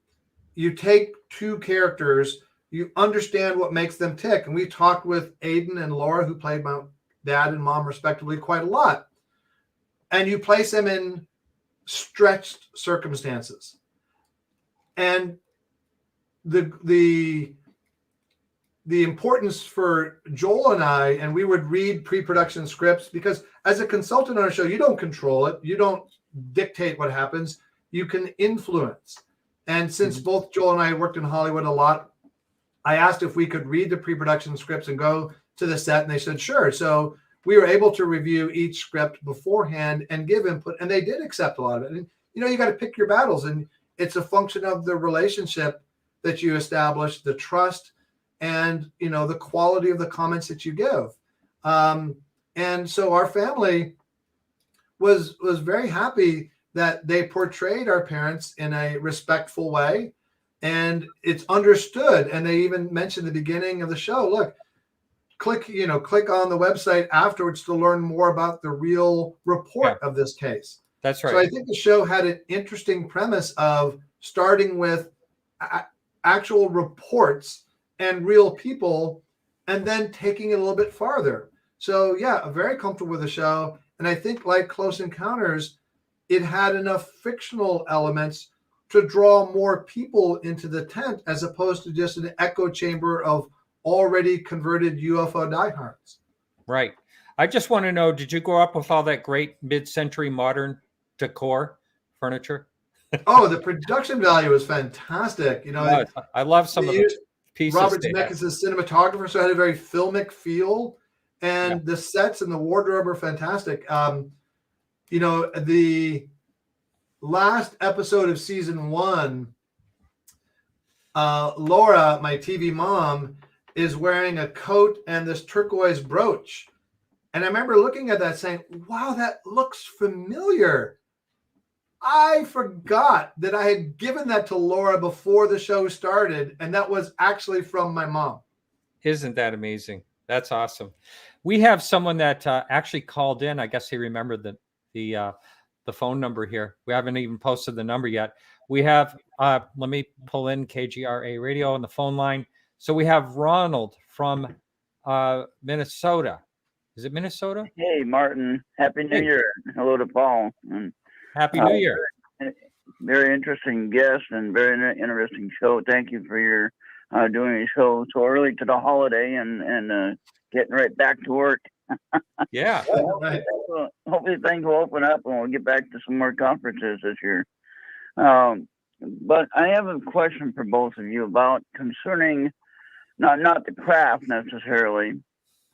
You take two characters, you understand what makes them tick. And we talked with Aiden and Laura, who played my dad and mom respectively, quite a lot. And you place them in stretched circumstances. And the importance for Joel and I, and we would read pre-production scripts, because as a consultant on a show, you don't control it. You don't dictate what happens. You can influence. And since both Joel and I worked in Hollywood a lot, I asked if we could read the pre-production scripts and go to the set, and they said, sure. So we were able to review each script beforehand and give input, and they did accept a lot of it. And, you know, you got to pick your battles, and it's a function of the relationship that you establish, the trust, and, you know, the quality of the comments that you give. And so our family was very happy that they portrayed our parents in a respectful way, and it's understood. And they even mentioned at the beginning of the show, look, click on the website afterwards to learn more about the real report of this case. That's right. So I think the show had an interesting premise of starting with actual reports and real people, and then taking it a little bit farther. So yeah, I'm very comfortable with the show. And I think, like Close Encounters, it had enough fictional elements to draw more people into the tent, as opposed to just an echo chamber of already converted UFO diehards. Right. I just want to know, did you grow up with all that great mid-century modern decor furniture? Oh, the production value was fantastic. You know, I love some of the pieces. Robert Zemeckis is a cinematographer, so it had a very filmic feel, and the sets and the wardrobe are fantastic. You know, the last episode of season 1, Laura, my TV mom, is wearing a coat and this turquoise brooch. And I remember looking at that saying, wow, that looks familiar. I forgot that I had given that to Laura before the show started, and that was actually from my mom. Isn't that amazing? That's awesome. We have someone that actually called in. I guess he remembered the phone number here. We haven't even posted the number yet. We have, let me pull in KGRA Radio on the phone line. So we have Ronald from Minnesota. Is it Minnesota? Hey, Martin. Happy New Year. Hello to Paul. And, Happy New Year. Very interesting guest and very interesting show. Thank you for your doing a show so early to the holiday and getting right back to work. Yeah. Hopefully things will open up and we'll get back to some more conferences this year. But I have a question for both of you about concerning not the craft necessarily,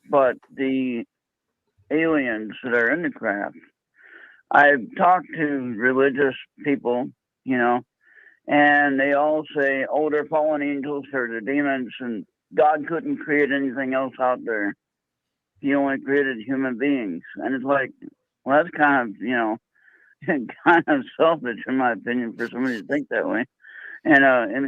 but the aliens that are in the craft. I've talked to religious people, and they all say, oh, they're fallen angels or they're demons, and God couldn't create anything else out there. He only created human beings. And it's like, well, that's kind of, kind of selfish, in my opinion, for somebody to think that way. And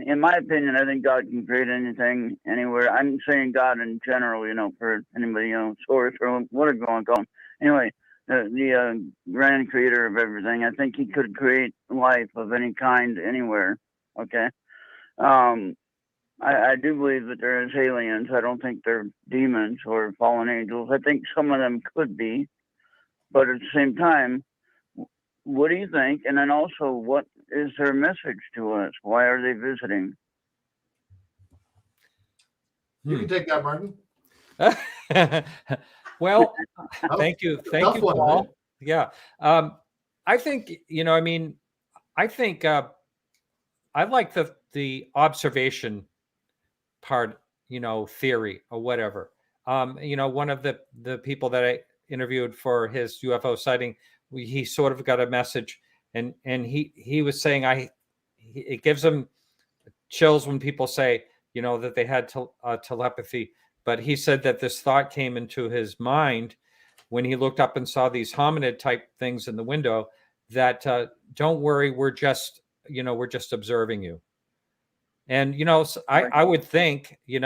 in my opinion, I think God can create anything, anywhere. I'm saying God in general, for anybody, source or whatever you want to call him. Anyway, the grand creator of everything. I think he could create life of any kind anywhere. Okay. I do believe that there is aliens. I don't think they're demons or fallen angels. I think some of them could be, but at the same time, what do you think? And then also, what is their message to us? Why are they visiting? You can take that, Martin. Well, thank you, one, Paul. right? Yeah, I think I think I like the observation part, theory or whatever. One of the people that I interviewed for his UFO sighting, he sort of got a message, and he was saying it gives him chills when people say that they had telepathy, but he said that this thought came into his mind when he looked up and saw these hominid type things in the window, that don't worry, we're just observing you. And I would think we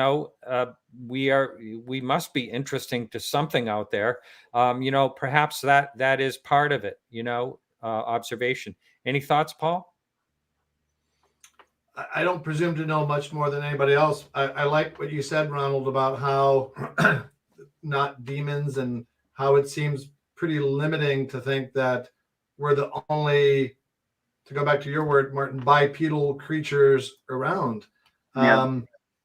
must be interesting to something out there. Perhaps that is part of it. Observation. Any thoughts, Paul? I don't presume to know much more than anybody else. I like what you said, Ronald, about how not demons, and how it seems pretty limiting to think that we're the only, to go back to your word, Martin, bipedal creatures around. Yeah.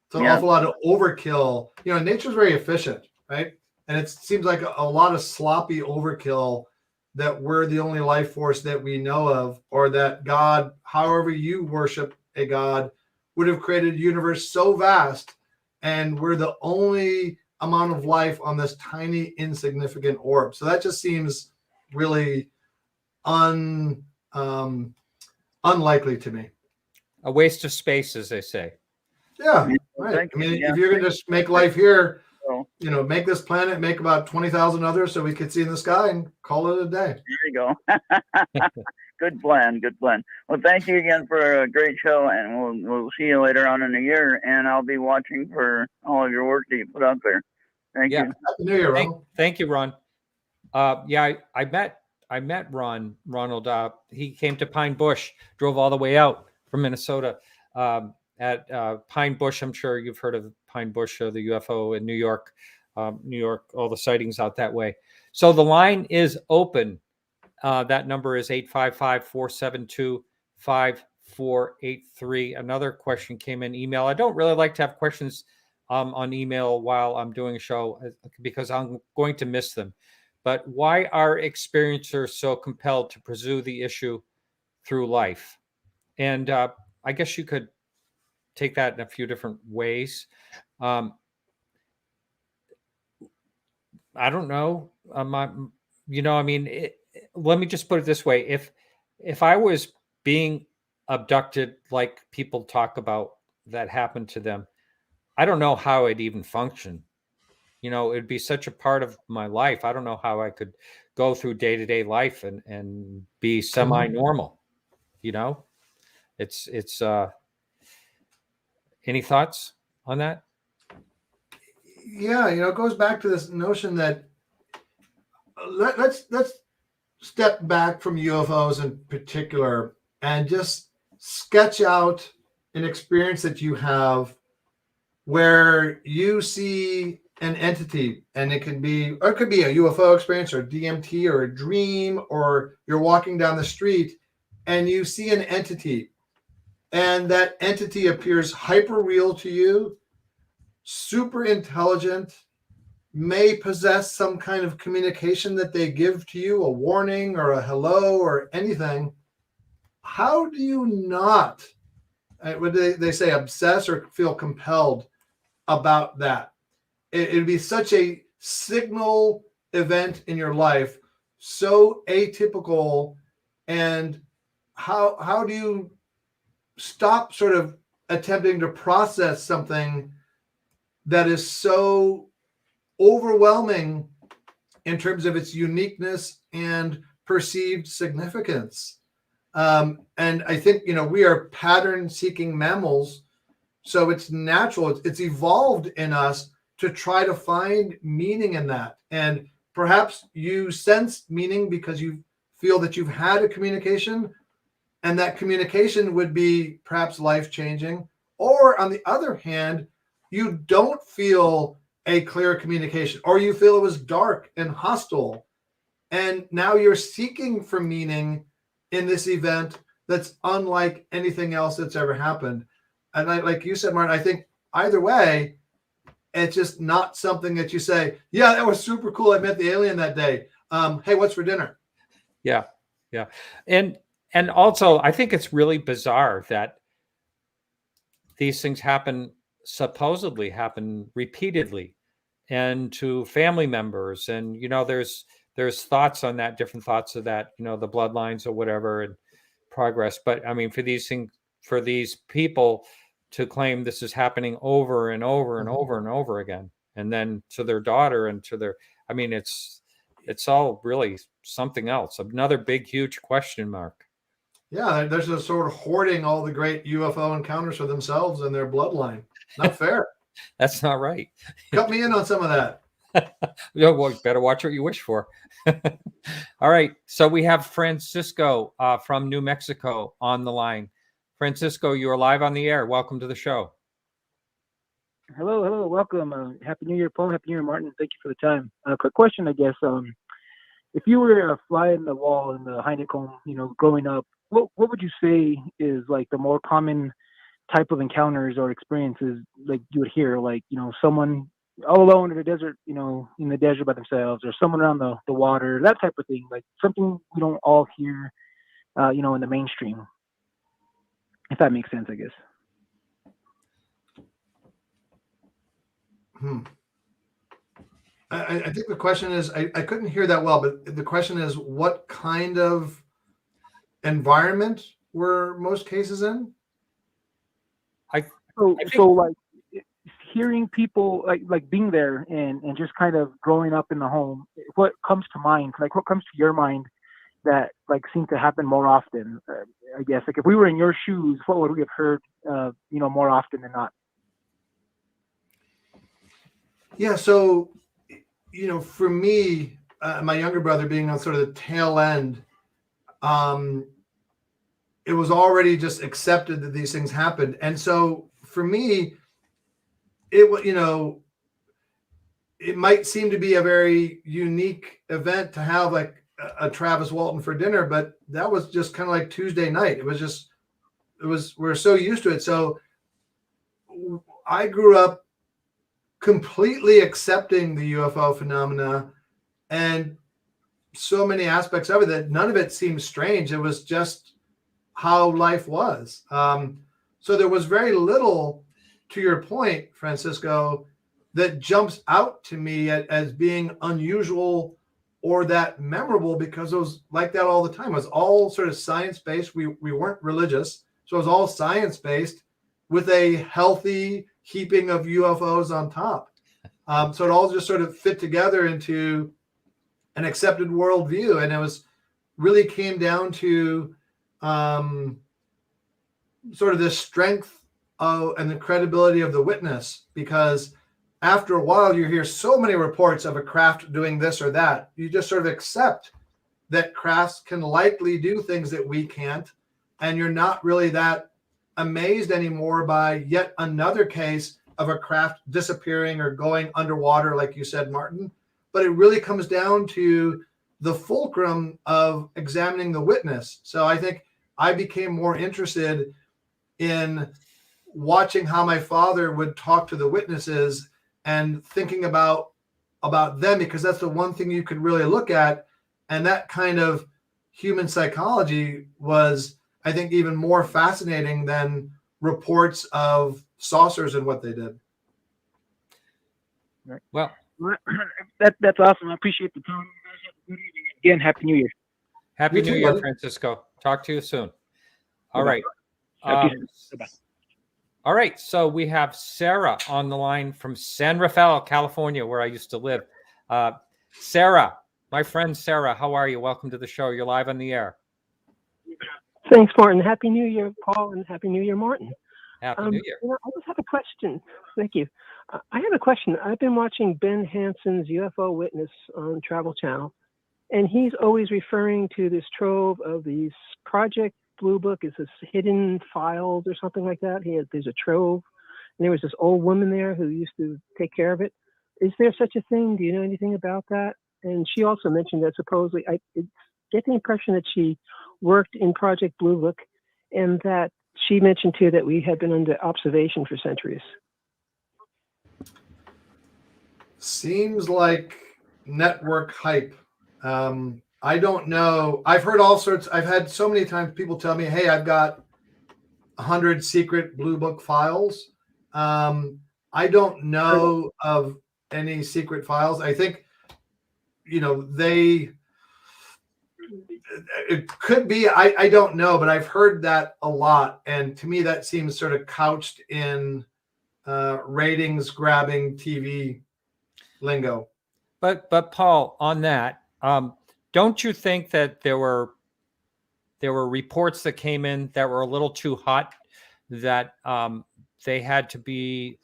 It's an awful lot of overkill. Nature's very efficient, right? And it seems like a lot of sloppy overkill, that we're the only life force that we know of, or that God, however you worship a God, would have created a universe so vast, and we're the only amount of life on this tiny, insignificant orb. So that just seems really unlikely to me. A waste of space, as they say. Yeah, right. I mean, if you're going to just make life here, make this planet, make about 20,000 others so we could see in the sky, and call it a day. There you go. Good plan. Well, thank you again for a great show, and we'll see you later on in the year, and I'll be watching for all of your work that you put out there. Thank you. Happy New Year, Ron. Thank you, Ron. I met Ronald. He came to Pine Bush, drove all the way out from Minnesota. At Pine Bush, I'm sure you've heard of Pine Bush, the UFO in New York, all the sightings out that way. So the line is open. That number is 855-472-5483. Another question came in email. I don't really like to have questions on email while I'm doing a show, because I'm going to miss them. But why are experiencers so compelled to pursue the issue through life? And I guess you could take that in a few different ways. I don't know. Let me just put it this way. If I was being abducted, like people talk about that happened to them, I don't know how I'd even function. It'd be such a part of my life. I don't know how I could go through day-to-day life and be semi-normal. It's any thoughts on that? Yeah, it goes back to this notion that let's step back from UFOs in particular and just sketch out an experience that you have where you see an entity, and it could be a UFO experience or DMT or a dream, or you're walking down the street and you see an entity, and that entity appears hyper real to you, super intelligent, may possess some kind of communication that they give to you, a warning or a hello or anything. How do you not, what do they say, obsess or feel compelled about that? It'd be such a signal event in your life so atypical, and how do you stop sort of attempting to process something that is so overwhelming in terms of its uniqueness and perceived significance? And I think, we are pattern-seeking mammals, so it's natural. It's evolved in us to try to find meaning in that. And perhaps you sense meaning because you feel that you've had a communication, and that communication would be perhaps life-changing. Or on the other hand, you don't feel a clear communication, or you feel it was dark and hostile. And now you're seeking for meaning in this event that's unlike anything else that's ever happened. And like you said, Martin, I think either way, it's just not something that you say, yeah, that was super cool. I met the alien that day. Hey, what's for dinner? Yeah. Yeah. And also, I think it's really bizarre that these things supposedly happen repeatedly, and to family members. And, there's thoughts on that, different thoughts of that, the bloodlines or whatever, and progress. But I mean, for these people to claim this is happening over and over and over and over again, and then to their daughter and I mean, it's all really something else. Another big, huge question mark. Yeah, they're just sort of hoarding all the great UFO encounters for themselves and their bloodline. Not fair. That's not right. Cut me in on some of that. Yeah, well, better watch what you wish for. All right. So we have Francisco from New Mexico on the line. Francisco, you are live on the air. Welcome to the show. Hello. Welcome. Happy New Year, Paul. Happy New Year, Martin. Thank you for the time. Quick question, I guess. If you were a fly in the wall in the Hynek home, growing up, what would you say is like the more common type of encounters or experiences like you would hear, like, someone all alone in the desert, in the desert by themselves, or someone around the water, that type of thing, like something we don't all hear, in the mainstream, if that makes sense, I guess. I think the question is, I couldn't hear that well, but the question is, what kind of environment were most cases in? So like hearing people like being there and just kind of growing up in the home, what comes to mind, like what comes to your mind that like seemed to happen more often? I guess like if we were in your shoes, what would we have heard, more often than not? Yeah. So, for me, my younger brother being on sort of the tail end, it was already just accepted that these things happened. And so for me, it might seem to be a very unique event to have like a Travis Walton for dinner, but that was just kind of like Tuesday night. We're so used to it. So I grew up completely accepting the UFO phenomena and so many aspects of it that none of it seemed strange. It was just how life was. So there was very little, to your point, Francisco, that jumps out to me as being unusual or that memorable, because it was like that all the time. It was all sort of science-based. We weren't religious. So it was all science-based with a healthy heaping of UFOs on top. So it all just sort of fit together into an accepted worldview. And it really came down to sort of the strength and the credibility of the witness, because after a while you hear so many reports of a craft doing this or that, you just sort of accept that crafts can likely do things that we can't, and you're not really that amazed anymore by yet another case of a craft disappearing or going underwater, like you said, Martin. But it really comes down to the fulcrum of examining the witness. So I think I became more interested in watching how my father would talk to the witnesses and thinking about them, because that's the one thing you could really look at. And that kind of human psychology was, I think, even more fascinating than reports of saucers and what they did. Well, that's awesome. I appreciate the time. You guys have a good evening. Again, Happy New Year. Happy You New too, Year, buddy. Francisco. Talk to you soon. All Bye-bye. right. Talk to you soon. Bye-bye. All right. So we have Sarah on the line from San Rafael, California, where I used to live. Sarah, my friend Sarah, how are you? Welcome to the show. You're live on the air. Thanks, Martin. Happy New Year, Paul, and Happy New Year, Martin. Happy New Year. I just have a question. Thank you. I have a question. I've been watching Ben Hanson's UFO Witness on Travel Channel, and he's always referring to this trove of these Project Blue Book. Is this hidden files or something like that? There's a trove, and there was this old woman there who used to take care of it. Is there such a thing? Do you know anything about that? And she also mentioned that supposedly, I get the impression that she worked in Project Blue Book, and that she mentioned too that we had been under observation for centuries. Seems like network hype. I don't know. I've heard all sorts. I've had so many times people tell me, "Hey, I've got 100 secret Blue Book files." I don't know of any secret files. I think, it could be, I don't know, but I've heard that a lot. And to me, that seems sort of couched in ratings grabbing TV lingo. But Paul, on that, don't you think that there were reports that came in that were a little too hot, that they had to be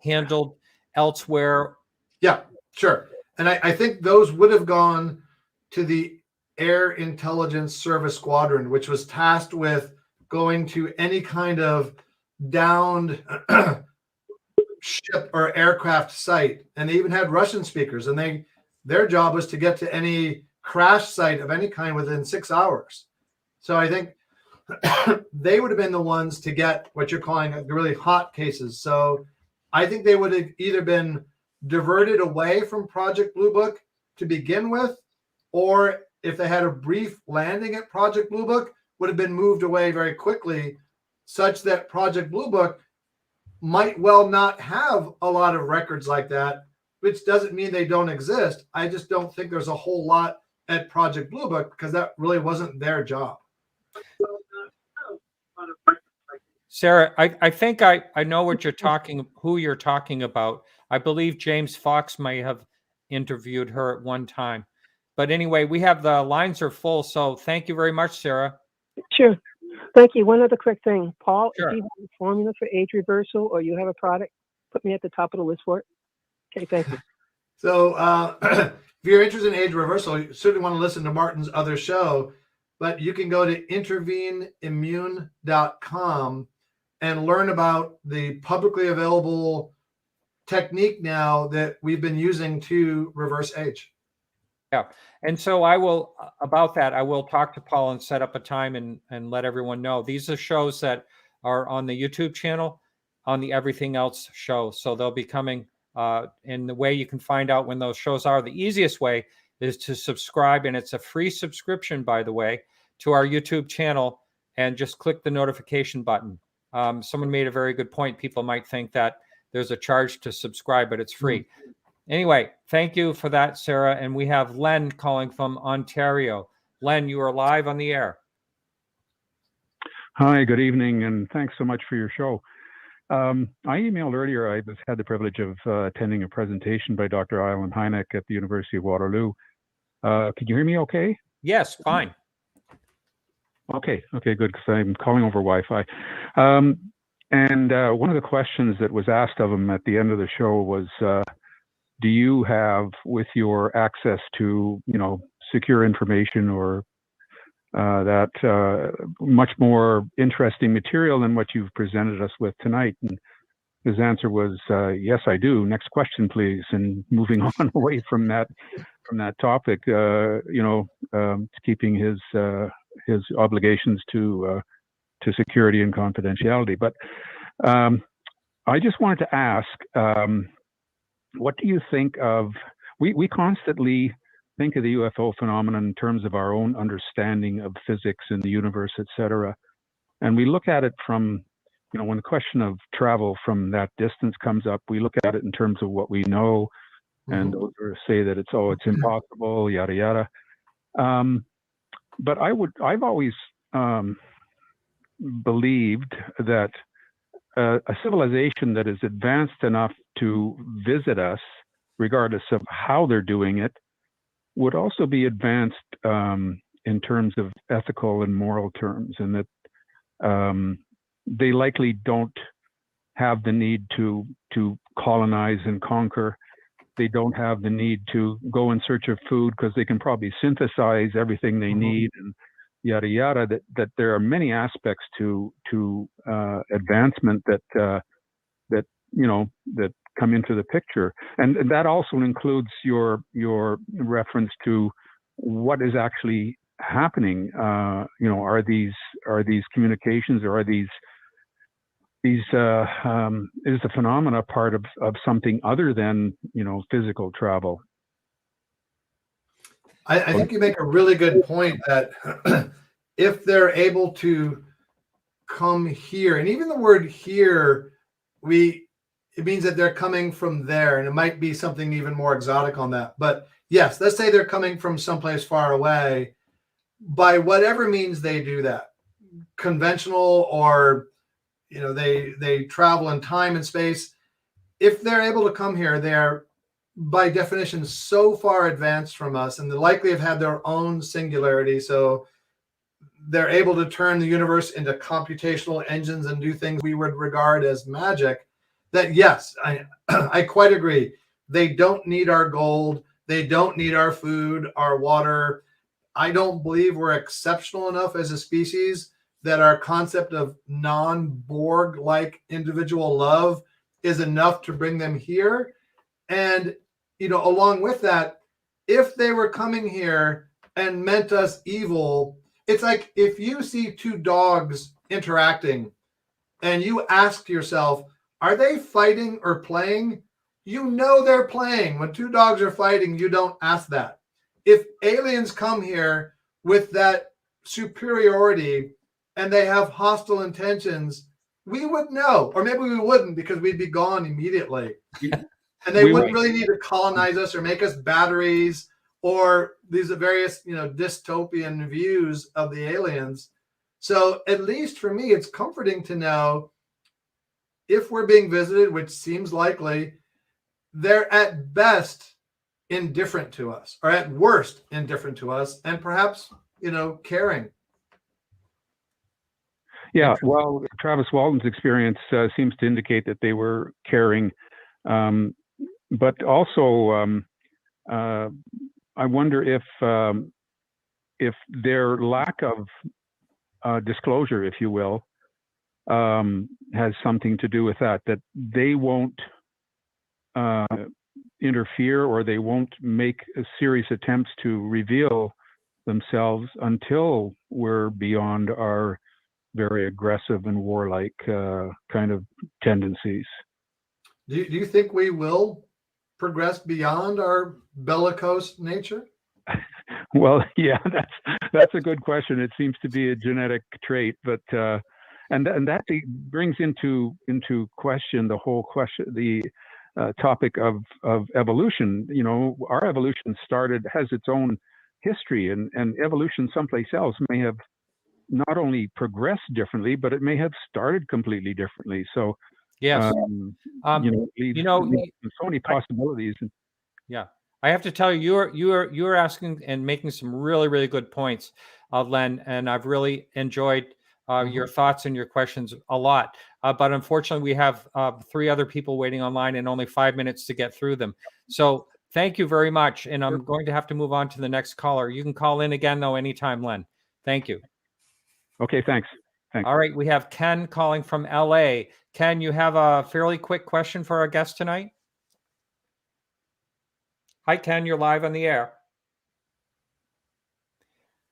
handled elsewhere? Yeah, sure. And I think those would have gone to the Air Intelligence Service Squadron, which was tasked with going to any kind of downed ship or aircraft site. And they even had Russian speakers, and their job was to get to any crash site of any kind within 6 hours. So I think they would have been the ones to get what you're calling the really hot cases. So I think they would have either been diverted away from Project Blue Book to begin with, or if they had a brief landing at Project Blue Book, would have been moved away very quickly, such that Project Blue Book might well not have a lot of records like that, which doesn't mean they don't exist. I just don't think there's a whole lot at Project Blue Book because that really wasn't their job. Sarah, I think I know who you're talking about. I believe James Fox may have interviewed her at one time. But anyway, the lines are full. So thank you very much, Sarah. Sure. Thank you. One other quick thing. Paul, Sure. if you have a formula for age reversal or you have a product, put me at the top of the list for it. Okay, thank you. So if you're interested in age reversal, you certainly want to listen to Martin's other show, but you can go to interveneimmune.com and learn about the publicly available technique now that we've been using to reverse age. Yeah. And so I will talk to Paul and set up a time and let everyone know. These are shows that are on the YouTube channel, on the Everything Else show. So they'll be coming. And the way you can find out when those shows are, the easiest way is to subscribe. And it's a free subscription, by the way, to our YouTube channel, and just click the notification button. Someone made a very good point. People might think that there's a charge to subscribe, but it's free. Anyway, thank you for that, Sarah. And we have Len calling from Ontario. Len, you are live on the air. Hi, good evening, and thanks so much for your show. I emailed earlier. I had the privilege of attending a presentation by Dr. Hynek at the University of Waterloo. Can you hear me okay? Yes, fine. Okay, good, because I'm calling over Wi-Fi. And one of the questions that was asked of him at the end of the show was, do you have, with your access to, secure information or that much more interesting material than what you've presented us with tonight? And his answer was, yes, I do. Next question, please. And moving on away from that topic, keeping his obligations to security and confidentiality. But I just wanted to ask, what do you think of? We constantly think of the UFO phenomenon in terms of our own understanding of physics and the universe, etc. And we look at it from, when the question of travel from that distance comes up, we look at it in terms of what we know, and those who say that it's impossible, yada yada. But I've always believed that a civilization that is advanced enough to visit us, regardless of how they're doing it, would also be advanced in terms of ethical and moral terms, and that they likely don't have the need to colonize and conquer. They don't have the need to go in search of food because they can probably synthesize everything they need, and yada yada. That there are many aspects to advancement that come into the picture, and that also includes your reference to what is actually happening. Are these communications, or are these is the phenomena part of something other than physical travel? I think you make a really good point that if they're able to come here, and even the word here, it means that they're coming from there, and it might be something even more exotic on that. But yes, let's say they're coming from someplace far away. By whatever means they do that, conventional or they travel in time and space. If they're able to come here, they're by definition so far advanced from us, and they likely have had their own singularity. So they're able to turn the universe into computational engines and do things we would regard as magic. That yes, I quite agree. They don't need our gold. They don't need our food, our water. I don't believe we're exceptional enough as a species that our concept of non-Borg-like individual love is enough to bring them here. And, along with that, if they were coming here and meant us evil, it's like if you see two dogs interacting and you ask yourself, are they fighting or playing? They're playing. When two dogs are fighting, you don't ask that. If aliens come here with that superiority and they have hostile intentions, we would know, or maybe we wouldn't because we'd be gone immediately. And they wouldn't really need to colonize us or make us batteries or these various, dystopian views of the aliens. So at least for me, it's comforting to know if we're being visited, which seems likely, they're at best indifferent to us, or at worst indifferent to us, and perhaps, caring. Yeah, well, Travis Walton's experience seems to indicate that they were caring, but also I wonder if their lack of disclosure, if you will, has something to do with that they won't interfere, or they won't make a serious attempts to reveal themselves until we're beyond our very aggressive and warlike kind of tendencies. Do you think we will progress beyond our bellicose nature? Well, yeah, that's a good question. It seems to be a genetic trait, but and that brings into question the topic of evolution. Our evolution has its own history, and evolution someplace else may have not only progressed differently, but it may have started completely differently. So yes, so many possibilities. Yeah, I have to tell you, you're asking and making some really, really good points, Len, and I've really enjoyed your thoughts and your questions a lot. But unfortunately, we have 3 other people waiting online and only 5 minutes to get through them. So thank you very much, and I'm going to have to move on to the next caller. You can call in again, though, anytime, Len. Thank you. Okay, thanks. All right, we have Ken calling from LA. Ken, you have a fairly quick question for our guest tonight? Hi, Ken, you're live on the air.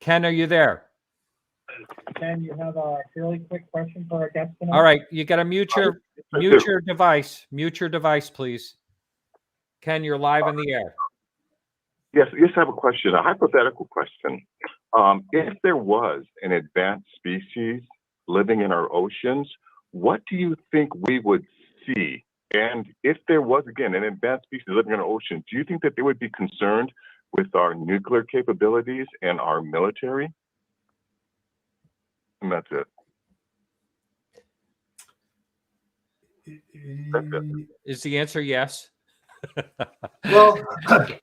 Ken, are you there? Ken, you have a fairly quick question for our guest tonight? All right, you got to mute your device. Mute your device, please. Ken, you're live on the air. Yes, I have a question, a hypothetical question. If there was an advanced species living in our oceans, what do you think we would see? And if there was, again, an advanced species living in our ocean, do you think that they would be concerned with our nuclear capabilities and our military? And that's it. That's it. Is the answer yes? Well,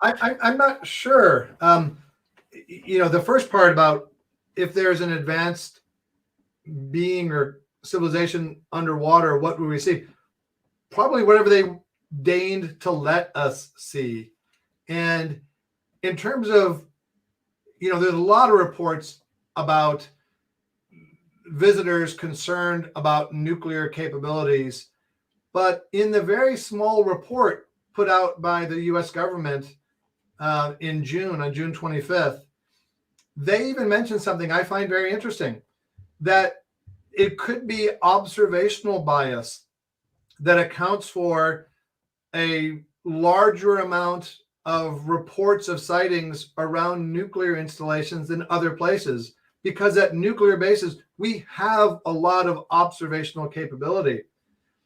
I'm not sure. The first part about if there's an advanced being or civilization underwater, what will we see? Probably whatever they deigned to let us see. And in terms of, there's a lot of reports about visitors concerned about nuclear capabilities, but in the very small report put out by the U.S. government in June, on June 25th, they even mentioned something I find very interesting, that it could be observational bias that accounts for a larger amount of reports of sightings around nuclear installations than other places, because at nuclear bases, we have a lot of observational capability.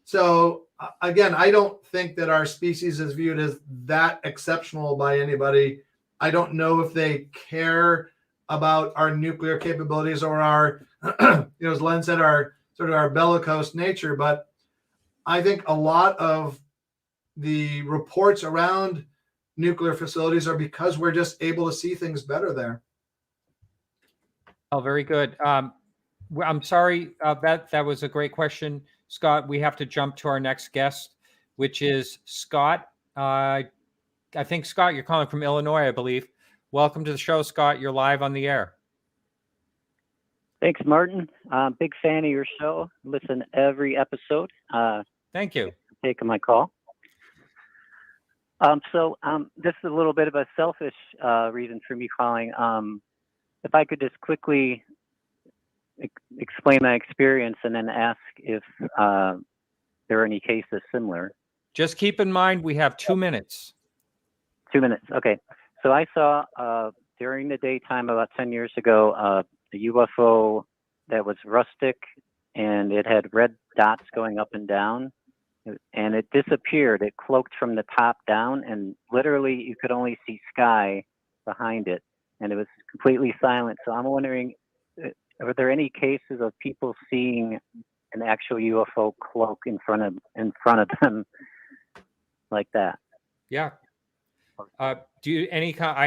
So again, I don't think that our species is viewed as that exceptional by anybody. I don't know if they care about our nuclear capabilities or our, as Len said, our sort of our bellicose nature. But I think a lot of the reports around nuclear facilities are because we're just able to see things better there. Oh, very good. I'm sorry, that was a great question, Scott. We have to jump to our next guest, which is Scott. I think, Scott, you're calling from Illinois, I believe. Welcome to the show, Scott. You're live on the air. Thanks, Martin. Big fan of your show. Listen every episode. Thank you. Taking my call. This is a little bit of a selfish reason for me calling. If I could just quickly explain my experience and then ask if there are any cases similar. Just keep in mind, we have 2 minutes. 2 minutes. Okay. So I saw during the daytime about 10 years ago, a UFO that was rustic and it had red dots going up and down, and it disappeared. It cloaked from the top down, and literally you could only see sky behind it, and it was completely silent. So I'm wondering, are there any cases of people seeing an actual UFO cloak in front of them like that? Yeah. I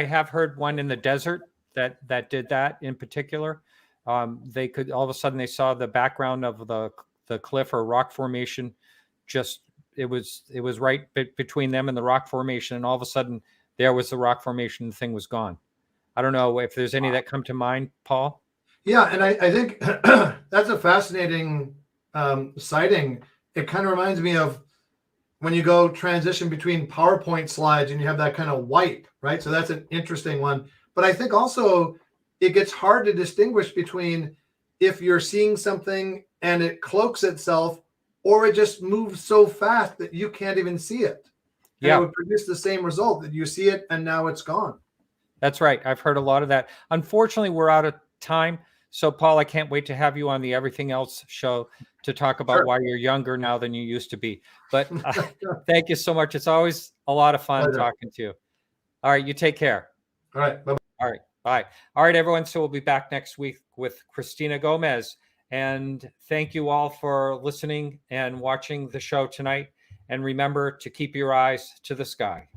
have heard one in the desert that did that in particular. They could, all of a sudden they saw the background of the cliff or rock formation. It was right between them and the rock formation, and all of a sudden there was the rock formation. The thing was gone. I don't know if there's any that come to mind, Paul. Yeah, and I think that's a fascinating sighting. It kind of reminds me of when you go transition between PowerPoint slides and you have that kind of wipe, right? So that's an interesting one. But I think also it gets hard to distinguish between if you're seeing something and it cloaks itself, or it just moves so fast that you can't even see it. And yeah, it would produce the same result, that you see it and now it's gone. That's right. I've heard a lot of that. Unfortunately, we're out of time. So, Paul, I can't wait to have you on the Everything Else show to talk about why you're younger now than you used to be. But thank you so much. It's always a lot of fun talking to you. All right. You take care. All right. Bye-bye. All right. Bye. All right, everyone. So we'll be back next week with Christina Gomez. And thank you all for listening and watching the show tonight. And remember to keep your eyes to the sky.